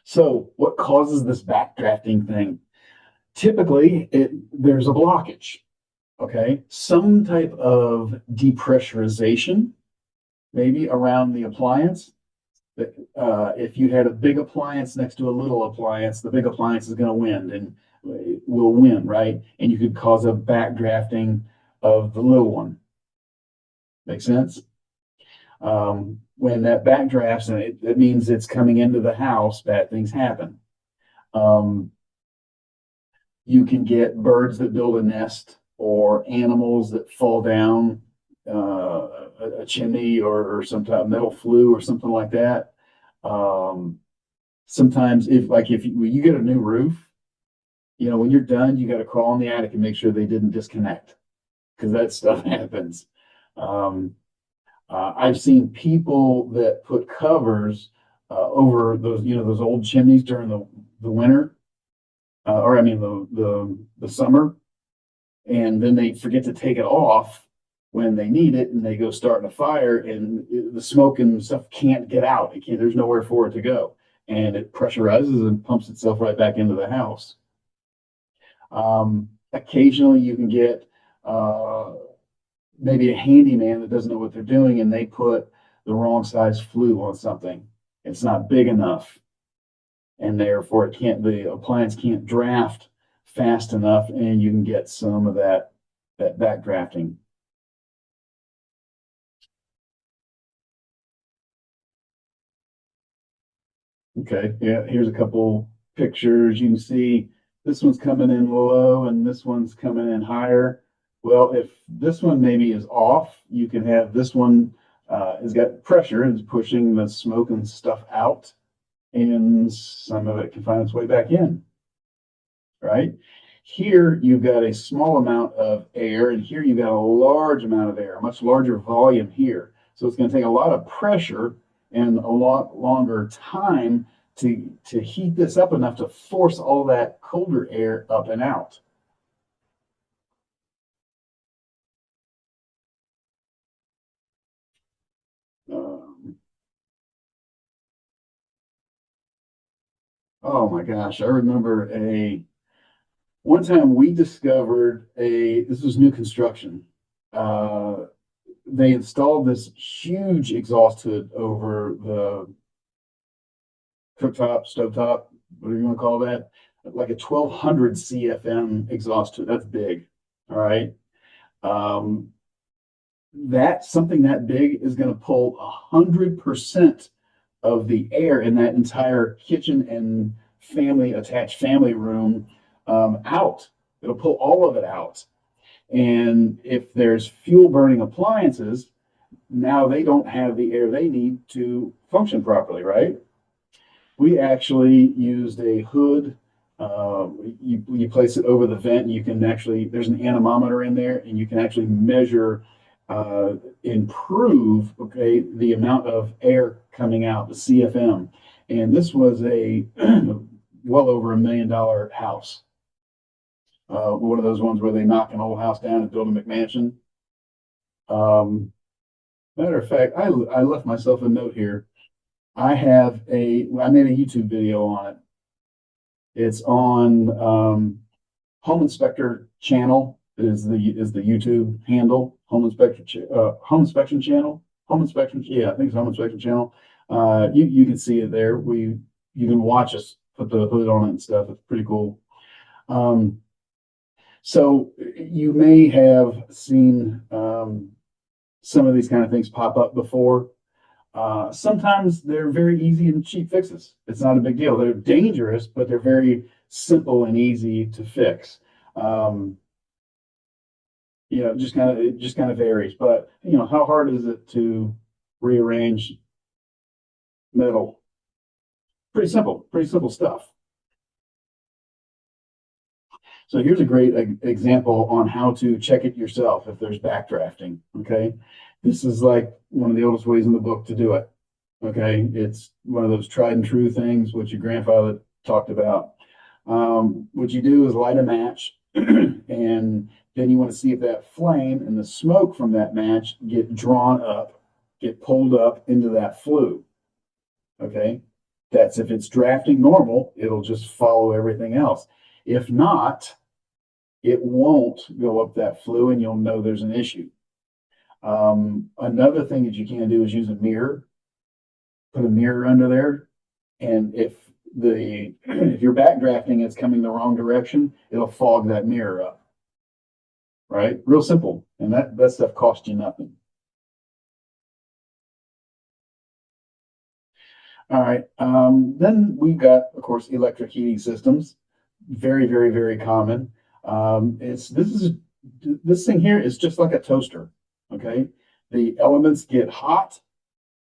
So what causes this backdrafting thing? Typically, there's a blockage. Okay, some type of depressurization, maybe around the appliance. If you had a big appliance next to a little appliance, the big appliance is going to win and will win, right? And you could cause a backdrafting of the little one. Make sense? When that backdrafts, and it means it's coming into the house, bad things happen. You can get birds that build a nest or animals that fall down a chimney or some type of metal flue or something like that. Sometimes if you get a new roof, when you're done, you got to crawl in the attic and make sure they didn't disconnect because that stuff happens. I've seen people that put covers over those old chimneys during the winter, or I mean the summer, and then they forget to take it off when they need it, and they go starting a fire, and the smoke and stuff can't get out. There's nowhere for it to go, and it pressurizes and pumps itself right back into the house. Occasionally, you can get maybe a handyman that doesn't know what they're doing, and they put the wrong size flue on something. It's not big enough, and therefore the appliance can't draft fast enough, and you can get some of that backdrafting. Okay, yeah, here's a couple pictures. You can see this one's coming in low and this one's coming in higher. Well, if this one maybe is off, you can have this one has got pressure and is pushing the smoke and stuff out, and some of it can find its way back in, right? Here you've got a small amount of air, and here you've got a large amount of air, a much larger volume here. So it's going to take a lot of pressure and a lot longer time to heat this up enough to force all that colder air up and out. Um, oh my gosh, I remember one time we discovered this was new construction. Uh, they installed this huge exhaust hood over the cooktop, stovetop, whatever you want to call that, like a 1200 CFM exhaust hood. That's big. All right. Um, that something that big is going to pull 100% of the air in that entire kitchen and attached family room out. It'll pull all of it out. And if there's fuel burning appliances, now they don't have the air they need to function properly, right? We actually used a hood. You place it over the vent, and you can actually, there's an anemometer in there, and you can actually measure, improve, okay, the amount of air coming out, the CFM. And this was a well over $1 million house. One of those ones where they knock an old house down and build a McMansion. Matter of fact, I left myself a note here. I made a YouTube video on it. It's on Home Inspector channel is the YouTube handle. Home Inspection channel. Home Inspection, yeah, I think it's Home Inspection channel. You can see it there. You can watch us put the hood on it and stuff. It's pretty cool. So you may have seen some of these kind of things pop up before. Sometimes they're very easy and cheap fixes. It's not a big deal. They're dangerous, but they're very simple and easy to fix. It just kind of varies. But how hard is it to rearrange metal? Pretty simple stuff. So here's a great example on how to check it yourself if there's backdrafting. Okay, this is like one of the oldest ways in the book to do it. Okay, it's one of those tried and true things which your grandfather talked about. What you do is light a match, and then you want to see if that flame and the smoke from that match get drawn up, get pulled up into that flue. Okay, that's if it's drafting normal, it'll just follow everything else. If not, it won't go up that flue, and you'll know there's an issue. Another thing that you can do is use a mirror. Put a mirror under there, and if your backdrafting is coming the wrong direction, it'll fog that mirror up. Right? Real simple, and that stuff costs you nothing. All right. Then we've got, of course, electric heating systems. Very, very, very common. This thing here is just like a toaster. Okay, the elements get hot,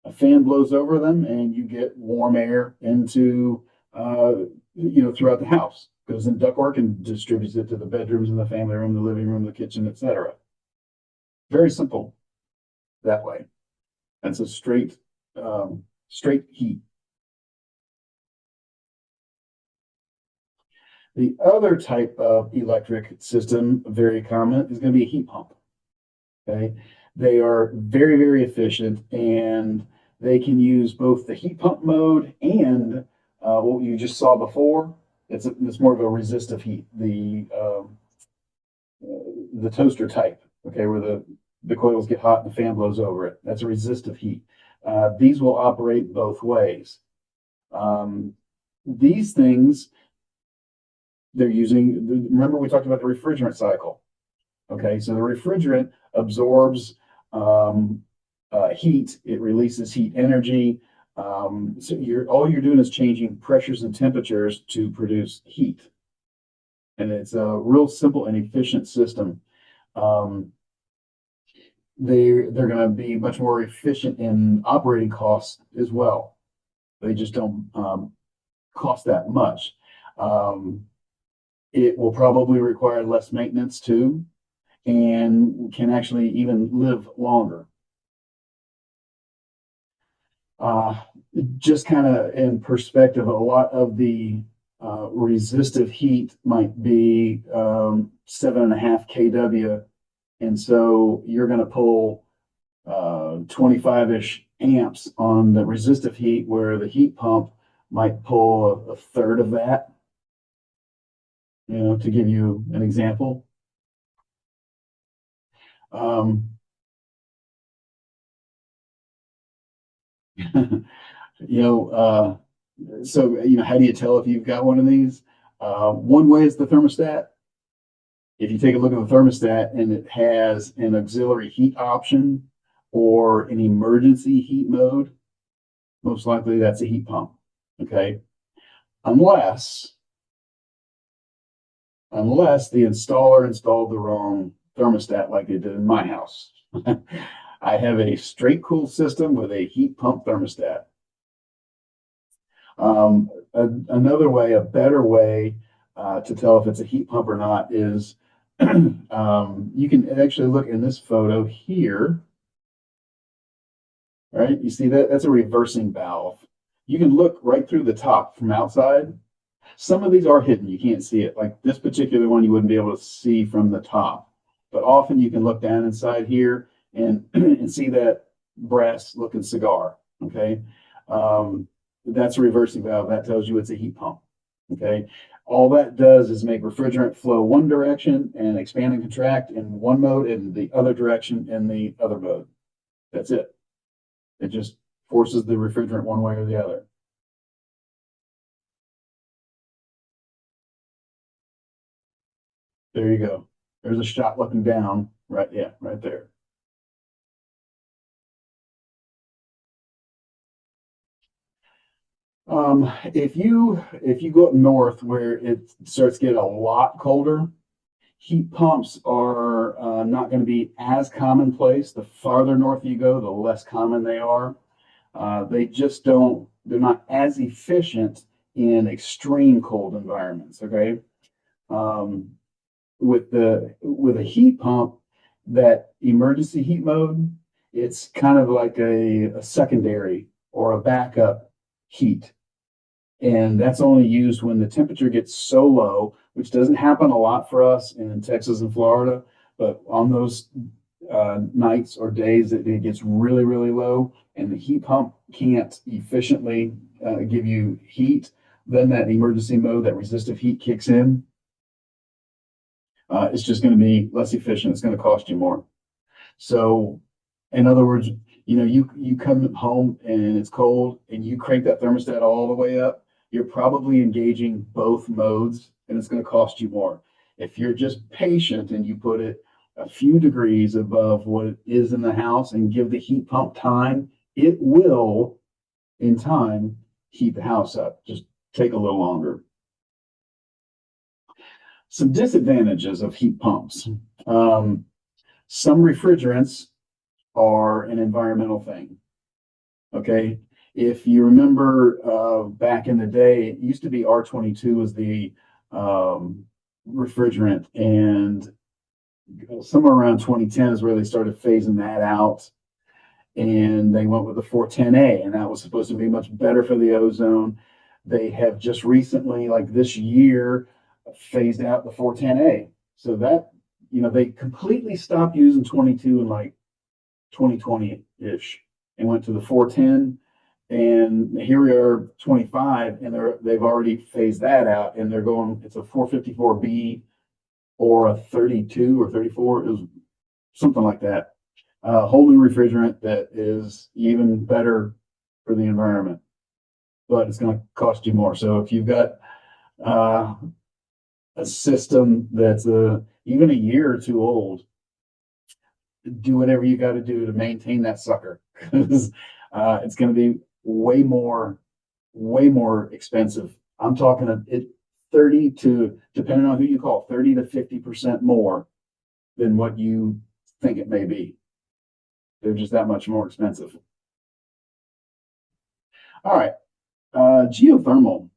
a fan blows over them, and you get warm air into throughout the house. Goes in ductwork and distributes it to the bedrooms and the family room, the living room, the kitchen, etc. Very simple that way. That's a straight heat. The other type of electric system, very common, is going to be a heat pump. Okay, they are very, very efficient, and they can use both the heat pump mode and what you just saw before. It's more of a resistive heat, the toaster type. Okay, where the coils get hot and the fan blows over it. That's a resistive heat. These will operate both ways. These things they're using. Remember, we talked about the refrigerant cycle. Okay, so the refrigerant absorbs heat. It releases heat energy. So all you're doing is changing pressures and temperatures to produce heat, and it's a real simple and efficient system. They're going to be much more efficient in operating costs as well. They just don't cost that much. It will probably require less maintenance too, and can actually even live longer. Just kind of in perspective, a lot of the resistive heat might be 7.5 kW. And so you're going to pull 25-ish amps on the resistive heat, where the heat pump might pull a third of that, to give you an example. So, how do you tell if you've got one of these? One way is the thermostat. If you take a look at the thermostat and it has an auxiliary heat option or an emergency heat mode, most likely that's a heat pump. Okay. Unless the installer installed the wrong thermostat like they did in my house. I have a straight cool system with a heat pump thermostat. Another way, a better way to tell if it's a heat pump or not is you can actually look in this photo here. Right? You see that? That's a reversing valve. You can look right through the top from outside. Some of these are hidden. You can't see it. Like this particular one, you wouldn't be able to see from the top. But often you can look down inside here and, and see that brass looking cigar. Okay. That's a reversing valve. That tells you it's a heat pump. Okay. All that does is make refrigerant flow one direction and expand and contract in one mode, and the other direction in the other mode. That's it. It just forces the refrigerant one way or the other. There you go. There's a shot looking down. Right. Yeah. Right there. If you go up north where it starts getting a lot colder, heat pumps are not going to be as commonplace. The farther north you go, the less common they are. They just don't. They're not as efficient in extreme cold environments. Okay. With a heat pump, that emergency heat mode, it's kind of like a secondary or a backup heat. And that's only used when the temperature gets so low, which doesn't happen a lot for us in Texas and Florida, but on those nights or days that it gets really, really low and the heat pump can't efficiently give you heat, then that emergency mode, that resistive heat kicks in. It's just going to be less efficient. It's going to cost you more. So, in other words, you come home and it's cold and you crank that thermostat all the way up, you're probably engaging both modes and it's going to cost you more. If you're just patient and you put it a few degrees above what it is in the house and give the heat pump time, it will, in time, heat the house up. Just take a little longer. Some disadvantages of heat pumps. Some refrigerants are an environmental thing. Okay. If you remember back in the day, it used to be R22 was the refrigerant, and somewhere around 2010 is where they started phasing that out. And they went with the 410A, and that was supposed to be much better for the ozone. They have just recently, like this year, phased out the 410A. So that, they completely stopped using 22 in like 2020-ish and went to the 410. And here we are 25, and they've already phased that out, and they're going, it's a 454B or a 32 or 34. It was something like that. Whole new refrigerant that is even better for the environment, but it's going to cost you more. So if you've got a system that's even a year or two old, do whatever you got to do to maintain that sucker, because it's going to be way more expensive. I'm talking it 30 to, depending on who you call, 30 to 50% more than what you think it may be. They're just that much more expensive. All right, geothermal.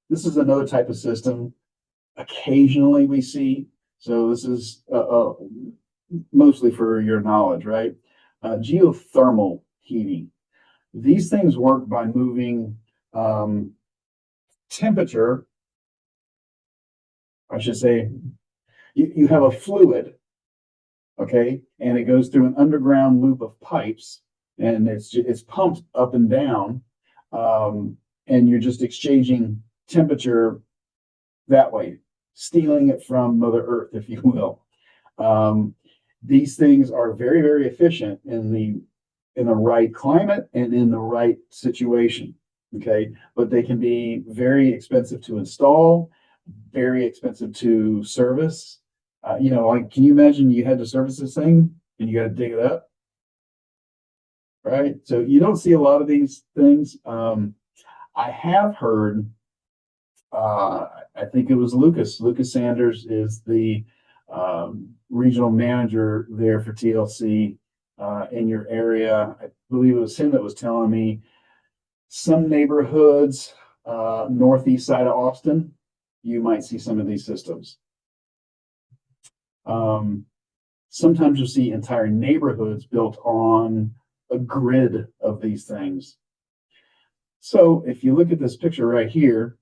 This is another type of system occasionally we see. So this is mostly for your knowledge, right? Geothermal heating. These things work by moving temperature. I should say, you have a fluid, okay, and it goes through an underground loop of pipes, and it's pumped up and down, and you're just exchanging temperature that way, stealing it from Mother Earth, if you will. These things are very, very efficient in the right climate and in the right situation. Okay, but they can be very expensive to install, very expensive to service. Like, can you imagine you had to service this thing and you got to dig it up? Right. So you don't see a lot of these things. I have heard, I think it was Lucas Sanders is the regional manager there for TLC in your area. I believe it was him that was telling me some neighborhoods, northeast side of Austin, you might see some of these systems. Sometimes you'll see entire neighborhoods built on a grid of these things. So if you look at this picture right here,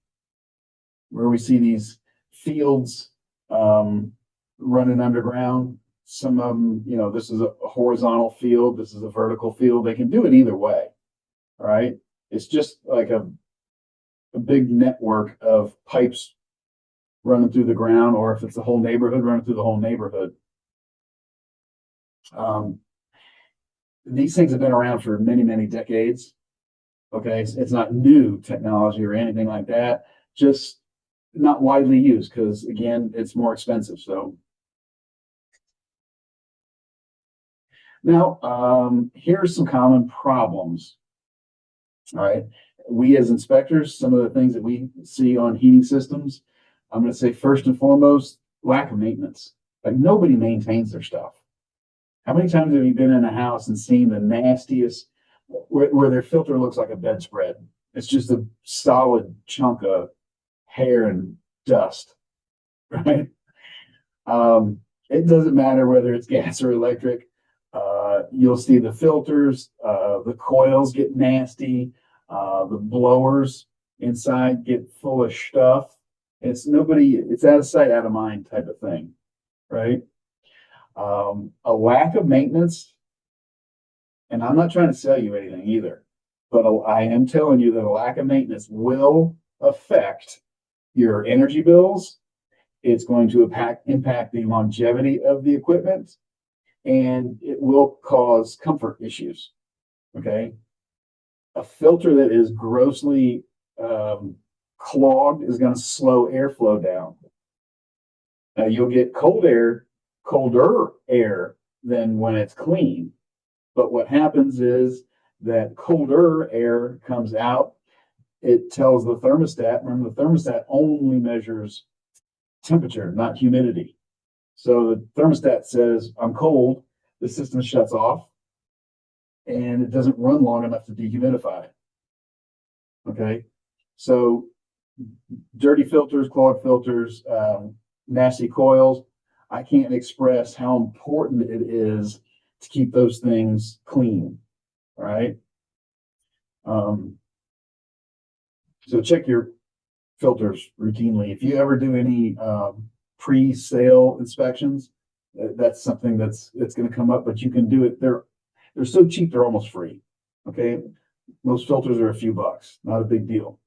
where we see these fields running underground, some of them, this is a horizontal field, this is a vertical field. They can do it either way, all right? It's just like a big network of pipes running through the ground, or if it's the whole neighborhood, running through the whole neighborhood. These things have been around for many, many decades. Okay, it's not new technology or anything like that, just not widely used because, again, it's more expensive. So now, here's some common problems. All right, we as inspectors, some of the things that we see on heating systems, I'm going to say first and foremost, lack of maintenance. Like, nobody maintains their stuff. How many times have you been in a house and seen the nastiest, where their filter looks like a bedspread? It's just a solid chunk of hair and dust, right? It doesn't matter whether it's gas or electric. You'll see the filters, the coils get nasty, the blowers inside get full of stuff. It's out of sight, out of mind type of thing, right? A lack of maintenance, and I'm not trying to sell you anything either, but I am telling you that a lack of maintenance will affect your energy bills. It's going to impact the longevity of the equipment, and it will cause comfort issues. Okay. A filter that is grossly clogged is going to slow airflow down. Now, you'll get colder air than when it's clean. But what happens is that colder air comes out. It tells the thermostat, remember, the thermostat only measures temperature, not humidity. So the thermostat says, I'm cold, the system shuts off, and it doesn't run long enough to dehumidify. Okay, so dirty filters, clogged filters, nasty coils, I can't express how important it is to keep those things clean, right? So check your filters routinely. If you ever do any pre-sale inspections, that's something that's going to come up, but you can do it. They're so cheap, they're almost free. Okay, most filters are a few bucks, not a big deal.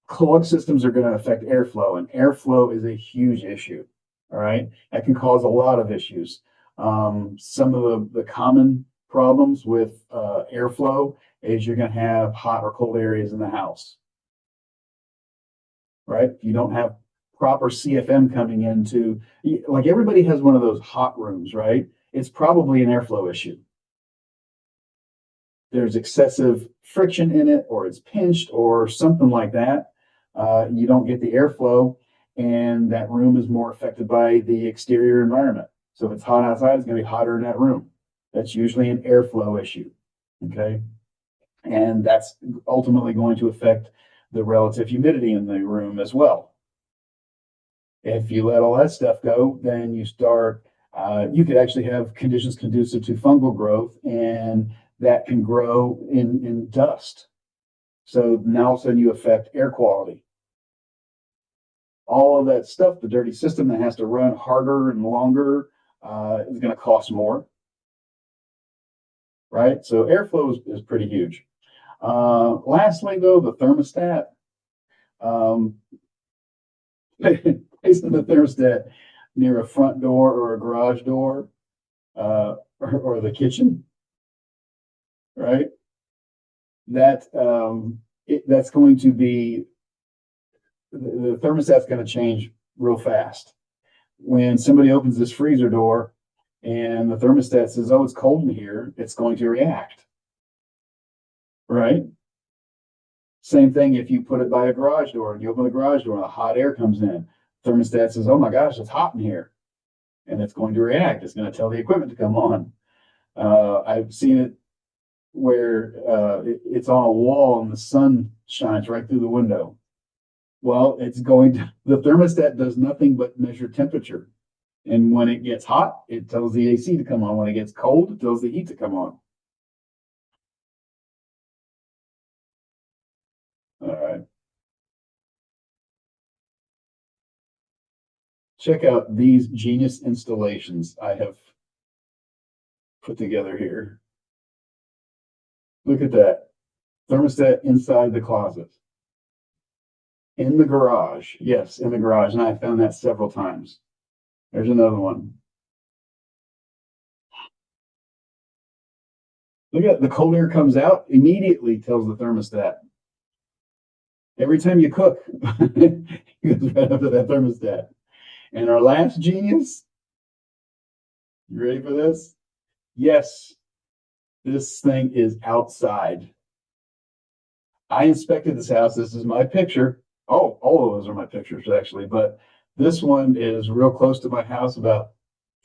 Clogged systems are going to affect airflow, and airflow is a huge issue. All right, that can cause a lot of issues. Some of the common problems with airflow is you're going to have hot or cold areas in the house. Right? If you don't have proper CFM coming into, like, everybody has one of those hot rooms, right? It's probably an airflow issue. There's excessive friction in it, or it's pinched, or something like that. you don't get the airflow, and that room is more affected by the exterior environment. So if it's hot outside, it's going to be hotter in that room. That's usually an airflow issue. Okay. And that's ultimately going to affect the relative humidity in the room as well. If you let all that stuff go, then you start, you could actually have conditions conducive to fungal growth, and that can grow in dust. So now all of a sudden you affect air quality. All of that stuff, the dirty system that has to run harder and longer, is going to cost more. Right? So airflow is pretty huge. Lastly, though, the thermostat. Placing the thermostat near a front door or a garage door, or the kitchen, right? That's going to be, the thermostat's going to change real fast. When somebody opens this freezer door and the thermostat says, "Oh, it's cold in here," it's going to react, right? Same thing if you put it by a garage door and you open the garage door and the hot air comes in. Thermostat says, "Oh my gosh, it's hot in here," and it's going to react. It's going to tell the equipment to come on. I've seen it where it's on a wall and the sun shines right through the window. Well, the thermostat does nothing but measure temperature. And when it gets hot, it tells the AC to come on. When it gets cold, it tells the heat to come on. All right. Check out these genius installations I have put together here. Look at that. Thermostat inside the closet. In the garage. Yes, in the garage. And I found that several times. There's another one. Look at the cold air comes out, immediately tells the thermostat. Every time you cook, it goes right up to that thermostat. And our last genius, you ready for this? Yes, this thing is outside. I inspected this house. This is my picture. Oh, all of those are my pictures, actually. But this one is real close to my house, about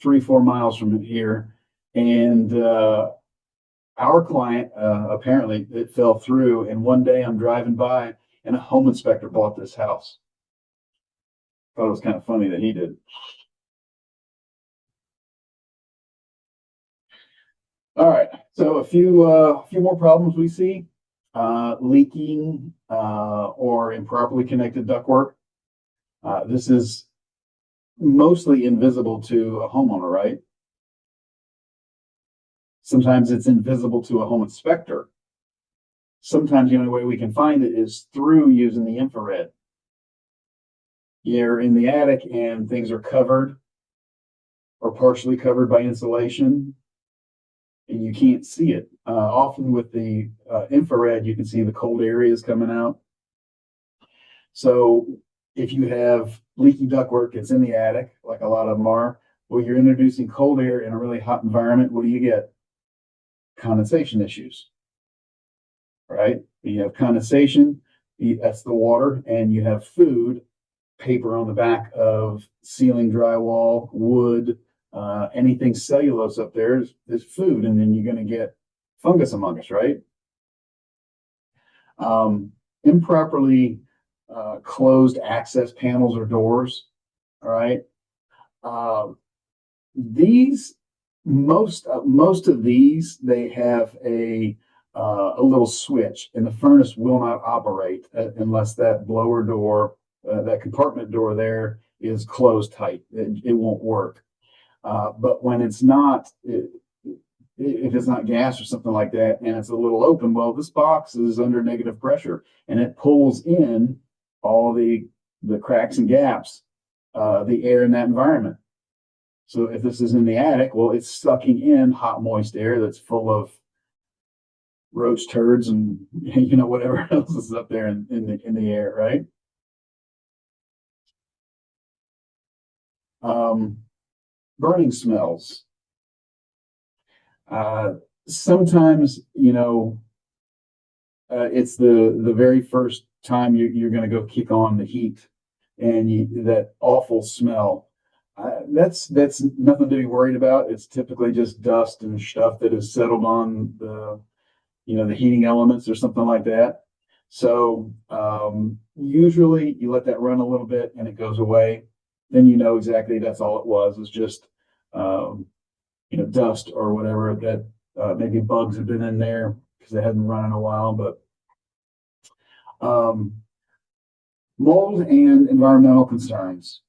3-4 miles from here. And our client, apparently, it fell through. And one day I'm driving by, and a home inspector bought this house. Thought it was kind of funny that he did. All right, so a few more problems we see: leaking or improperly connected ductwork. This is mostly invisible to a homeowner, right? Sometimes it's invisible to a home inspector. Sometimes the only way we can find it is through using the infrared. You're in the attic and things are covered or partially covered by insulation, and you can't see it. Often with the infrared, you can see the cold areas coming out. So if you have leaky ductwork, it's in the attic, like a lot of them are. Well, you're introducing cold air in a really hot environment. What do you get? Condensation issues, right? You have condensation, that's the water, and you have food, paper on the back of ceiling drywall, wood, anything cellulose up there is food, and then you're going to get fungus among us, right? Improperly closed access panels or doors, all right? Most of these, they have a little switch, and the furnace will not operate unless that blower door, that compartment door there, is closed tight. It won't work. But when it's not, if it's not gas or something like that, and it's a little open, well, this box is under negative pressure, and it pulls in all the cracks and gaps, the air in that environment. So if this is in the attic, well, it's sucking in hot, moist air that's full of roach turds and whatever else is up there in the air, right? Burning smells. Sometimes it's the very first time you're going to go kick on the heat and that awful smell. That's nothing to be worried about. It's typically just dust and stuff that has settled on the heating elements or something like that. So usually you let that run a little bit and it goes away. Then you know exactly that's all it was. It's just dust or whatever that maybe bugs have been in there because they hadn't run in a while. But mold and environmental concerns.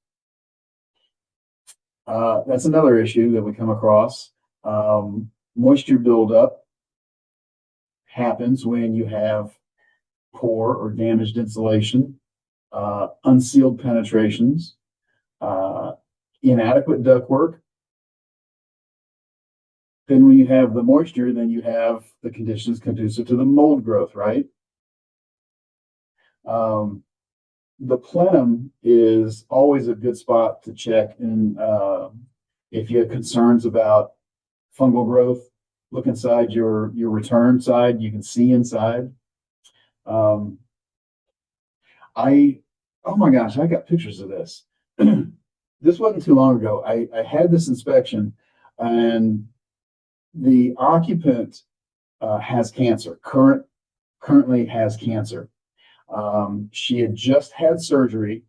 That's another issue that we come across. Moisture buildup happens when you have poor or damaged insulation, unsealed penetrations, inadequate ductwork. Then when you have the moisture, then you have the conditions conducive to the mold growth, right? The plenum is always a good spot to check. And if you have concerns about fungal growth, look inside your return side. You can see inside. Oh my gosh, I got pictures of this. This wasn't too long ago. I had this inspection, and the occupant has cancer. Currently has cancer. She had just had surgery,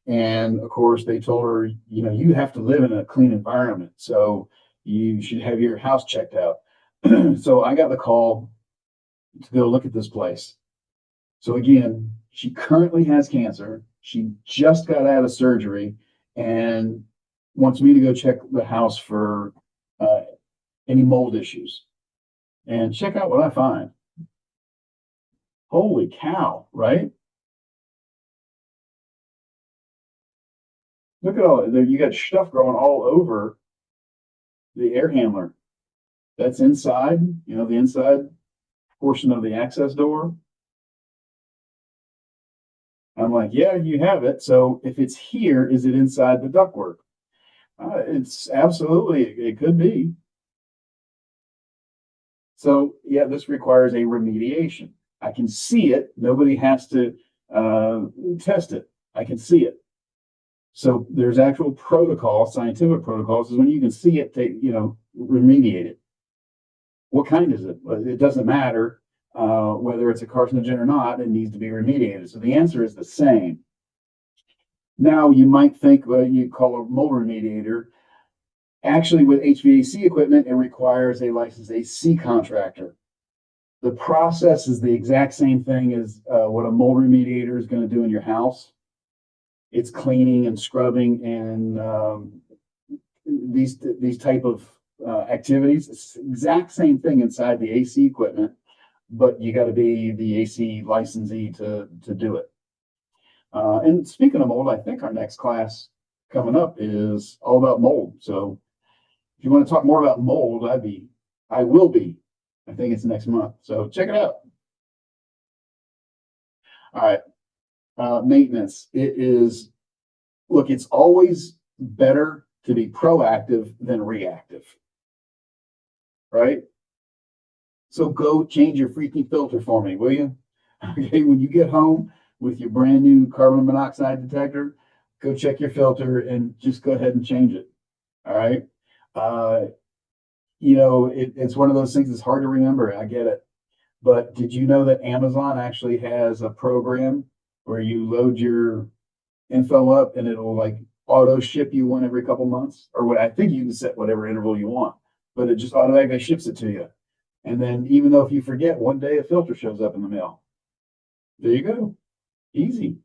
and of course they told her, you have to live in a clean environment, so you should have your house checked out. So I got the call to go look at this place. So again, she currently has cancer. She just got out of surgery and wants me to go check the house for any mold issues. And check out what I find. Holy cow, right? Look at all that. You got stuff growing all over the air handler. That's inside, the inside portion of the access door. I'm like, yeah, you have it. So if it's here, is it inside the ductwork? It's absolutely, it could be. So yeah, this requires a remediation. I can see it. Nobody has to test it. I can see it. So there's actual protocol, scientific protocols, is when you can see it, remediate it. What kind is it? Well, it doesn't matter whether it's a carcinogen or not. It needs to be remediated. So the answer is the same. Now you might think, well, you call a mold remediator. Actually, with HVAC equipment, it requires a licensed AC contractor. The process is the exact same thing as what a mold remediator is going to do in your house. It's cleaning and scrubbing and these type of activities. It's the exact same thing inside the AC equipment, but you got to be the AC licensee to do it. And speaking of mold, I think our next class coming up is all about mold. So if you want to talk more about mold, I will be. I think it's next month. So check it out. All right. Maintenance. It's always better to be proactive than reactive. Right? So go change your freaking filter for me, will you? Okay, when you get home with your brand new carbon monoxide detector, go check your filter and just go ahead and change it. All right. It's one of those things that's hard to remember. I get it. But did you know that Amazon actually has a program where you load your info up and it'll like auto ship you one every couple months? Or what I think you can set whatever interval you want, but it just automatically ships it to you. And then even though if you forget, one day a filter shows up in the mail. There you go. Easy.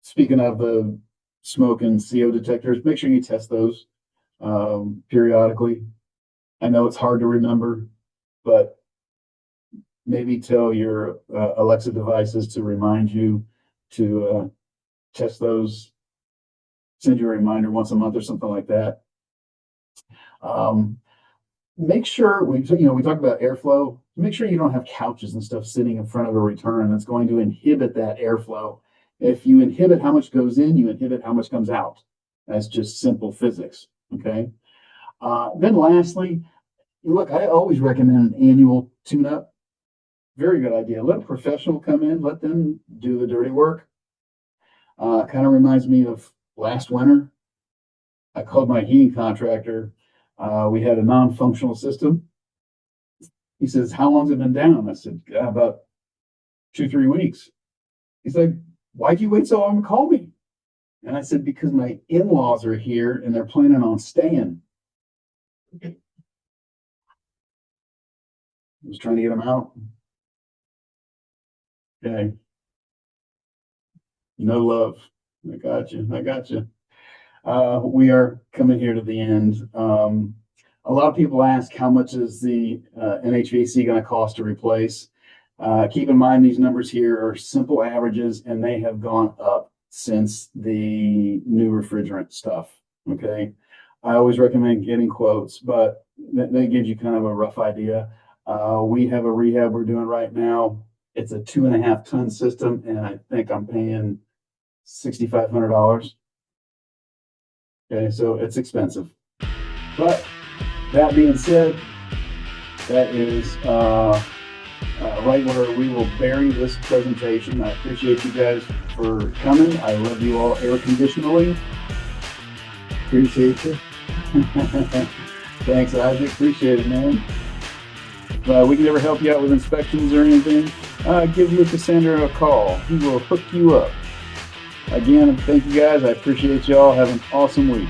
Speaking of the smoke and CO detectors, make sure you test those periodically. I know it's hard to remember, but maybe tell your Alexa devices to remind you to test those. Send you a reminder once a month or something like that. Make sure we talk about airflow. Make sure you don't have couches and stuff sitting in front of a return that's going to inhibit that airflow. If you inhibit how much goes in, you inhibit how much comes out. That's just simple physics. Okay. Then lastly, look, I always recommend an annual tune-up. very good idea. Let a professional come in, let them do the dirty work. Kind of reminds me of last winter. I called my heating contractor. We had a non-functional system. He says, "How long's it been down?" I said, "About 2-3 weeks." He's like, "Why'd you wait so long to call me?" And I said, "Because my in-laws are here and they're planning on staying." I was trying to get them out. Okay. No love. I got you. I got you. We are coming here to the end. A lot of people ask, how much is the NHVAC going to cost to replace? Keep in mind, these numbers here are simple averages and they have gone up since the new refrigerant stuff. Okay. I always recommend getting quotes, but that gives you kind of a rough idea. We have a rehab we're doing right now. It's a 2.5 ton system, and I think I'm paying $6,500. Okay, so it's expensive. But that being said, that is right where we will bury this presentation. I appreciate you guys for coming. I love you all air conditionally. Appreciate you. Thanks, Isaac. Appreciate it, man. We can never help you out with inspections or anything. Give Lucas Sander a call. He will hook you up. Again, thank you guys. I appreciate y'all. Have an awesome week.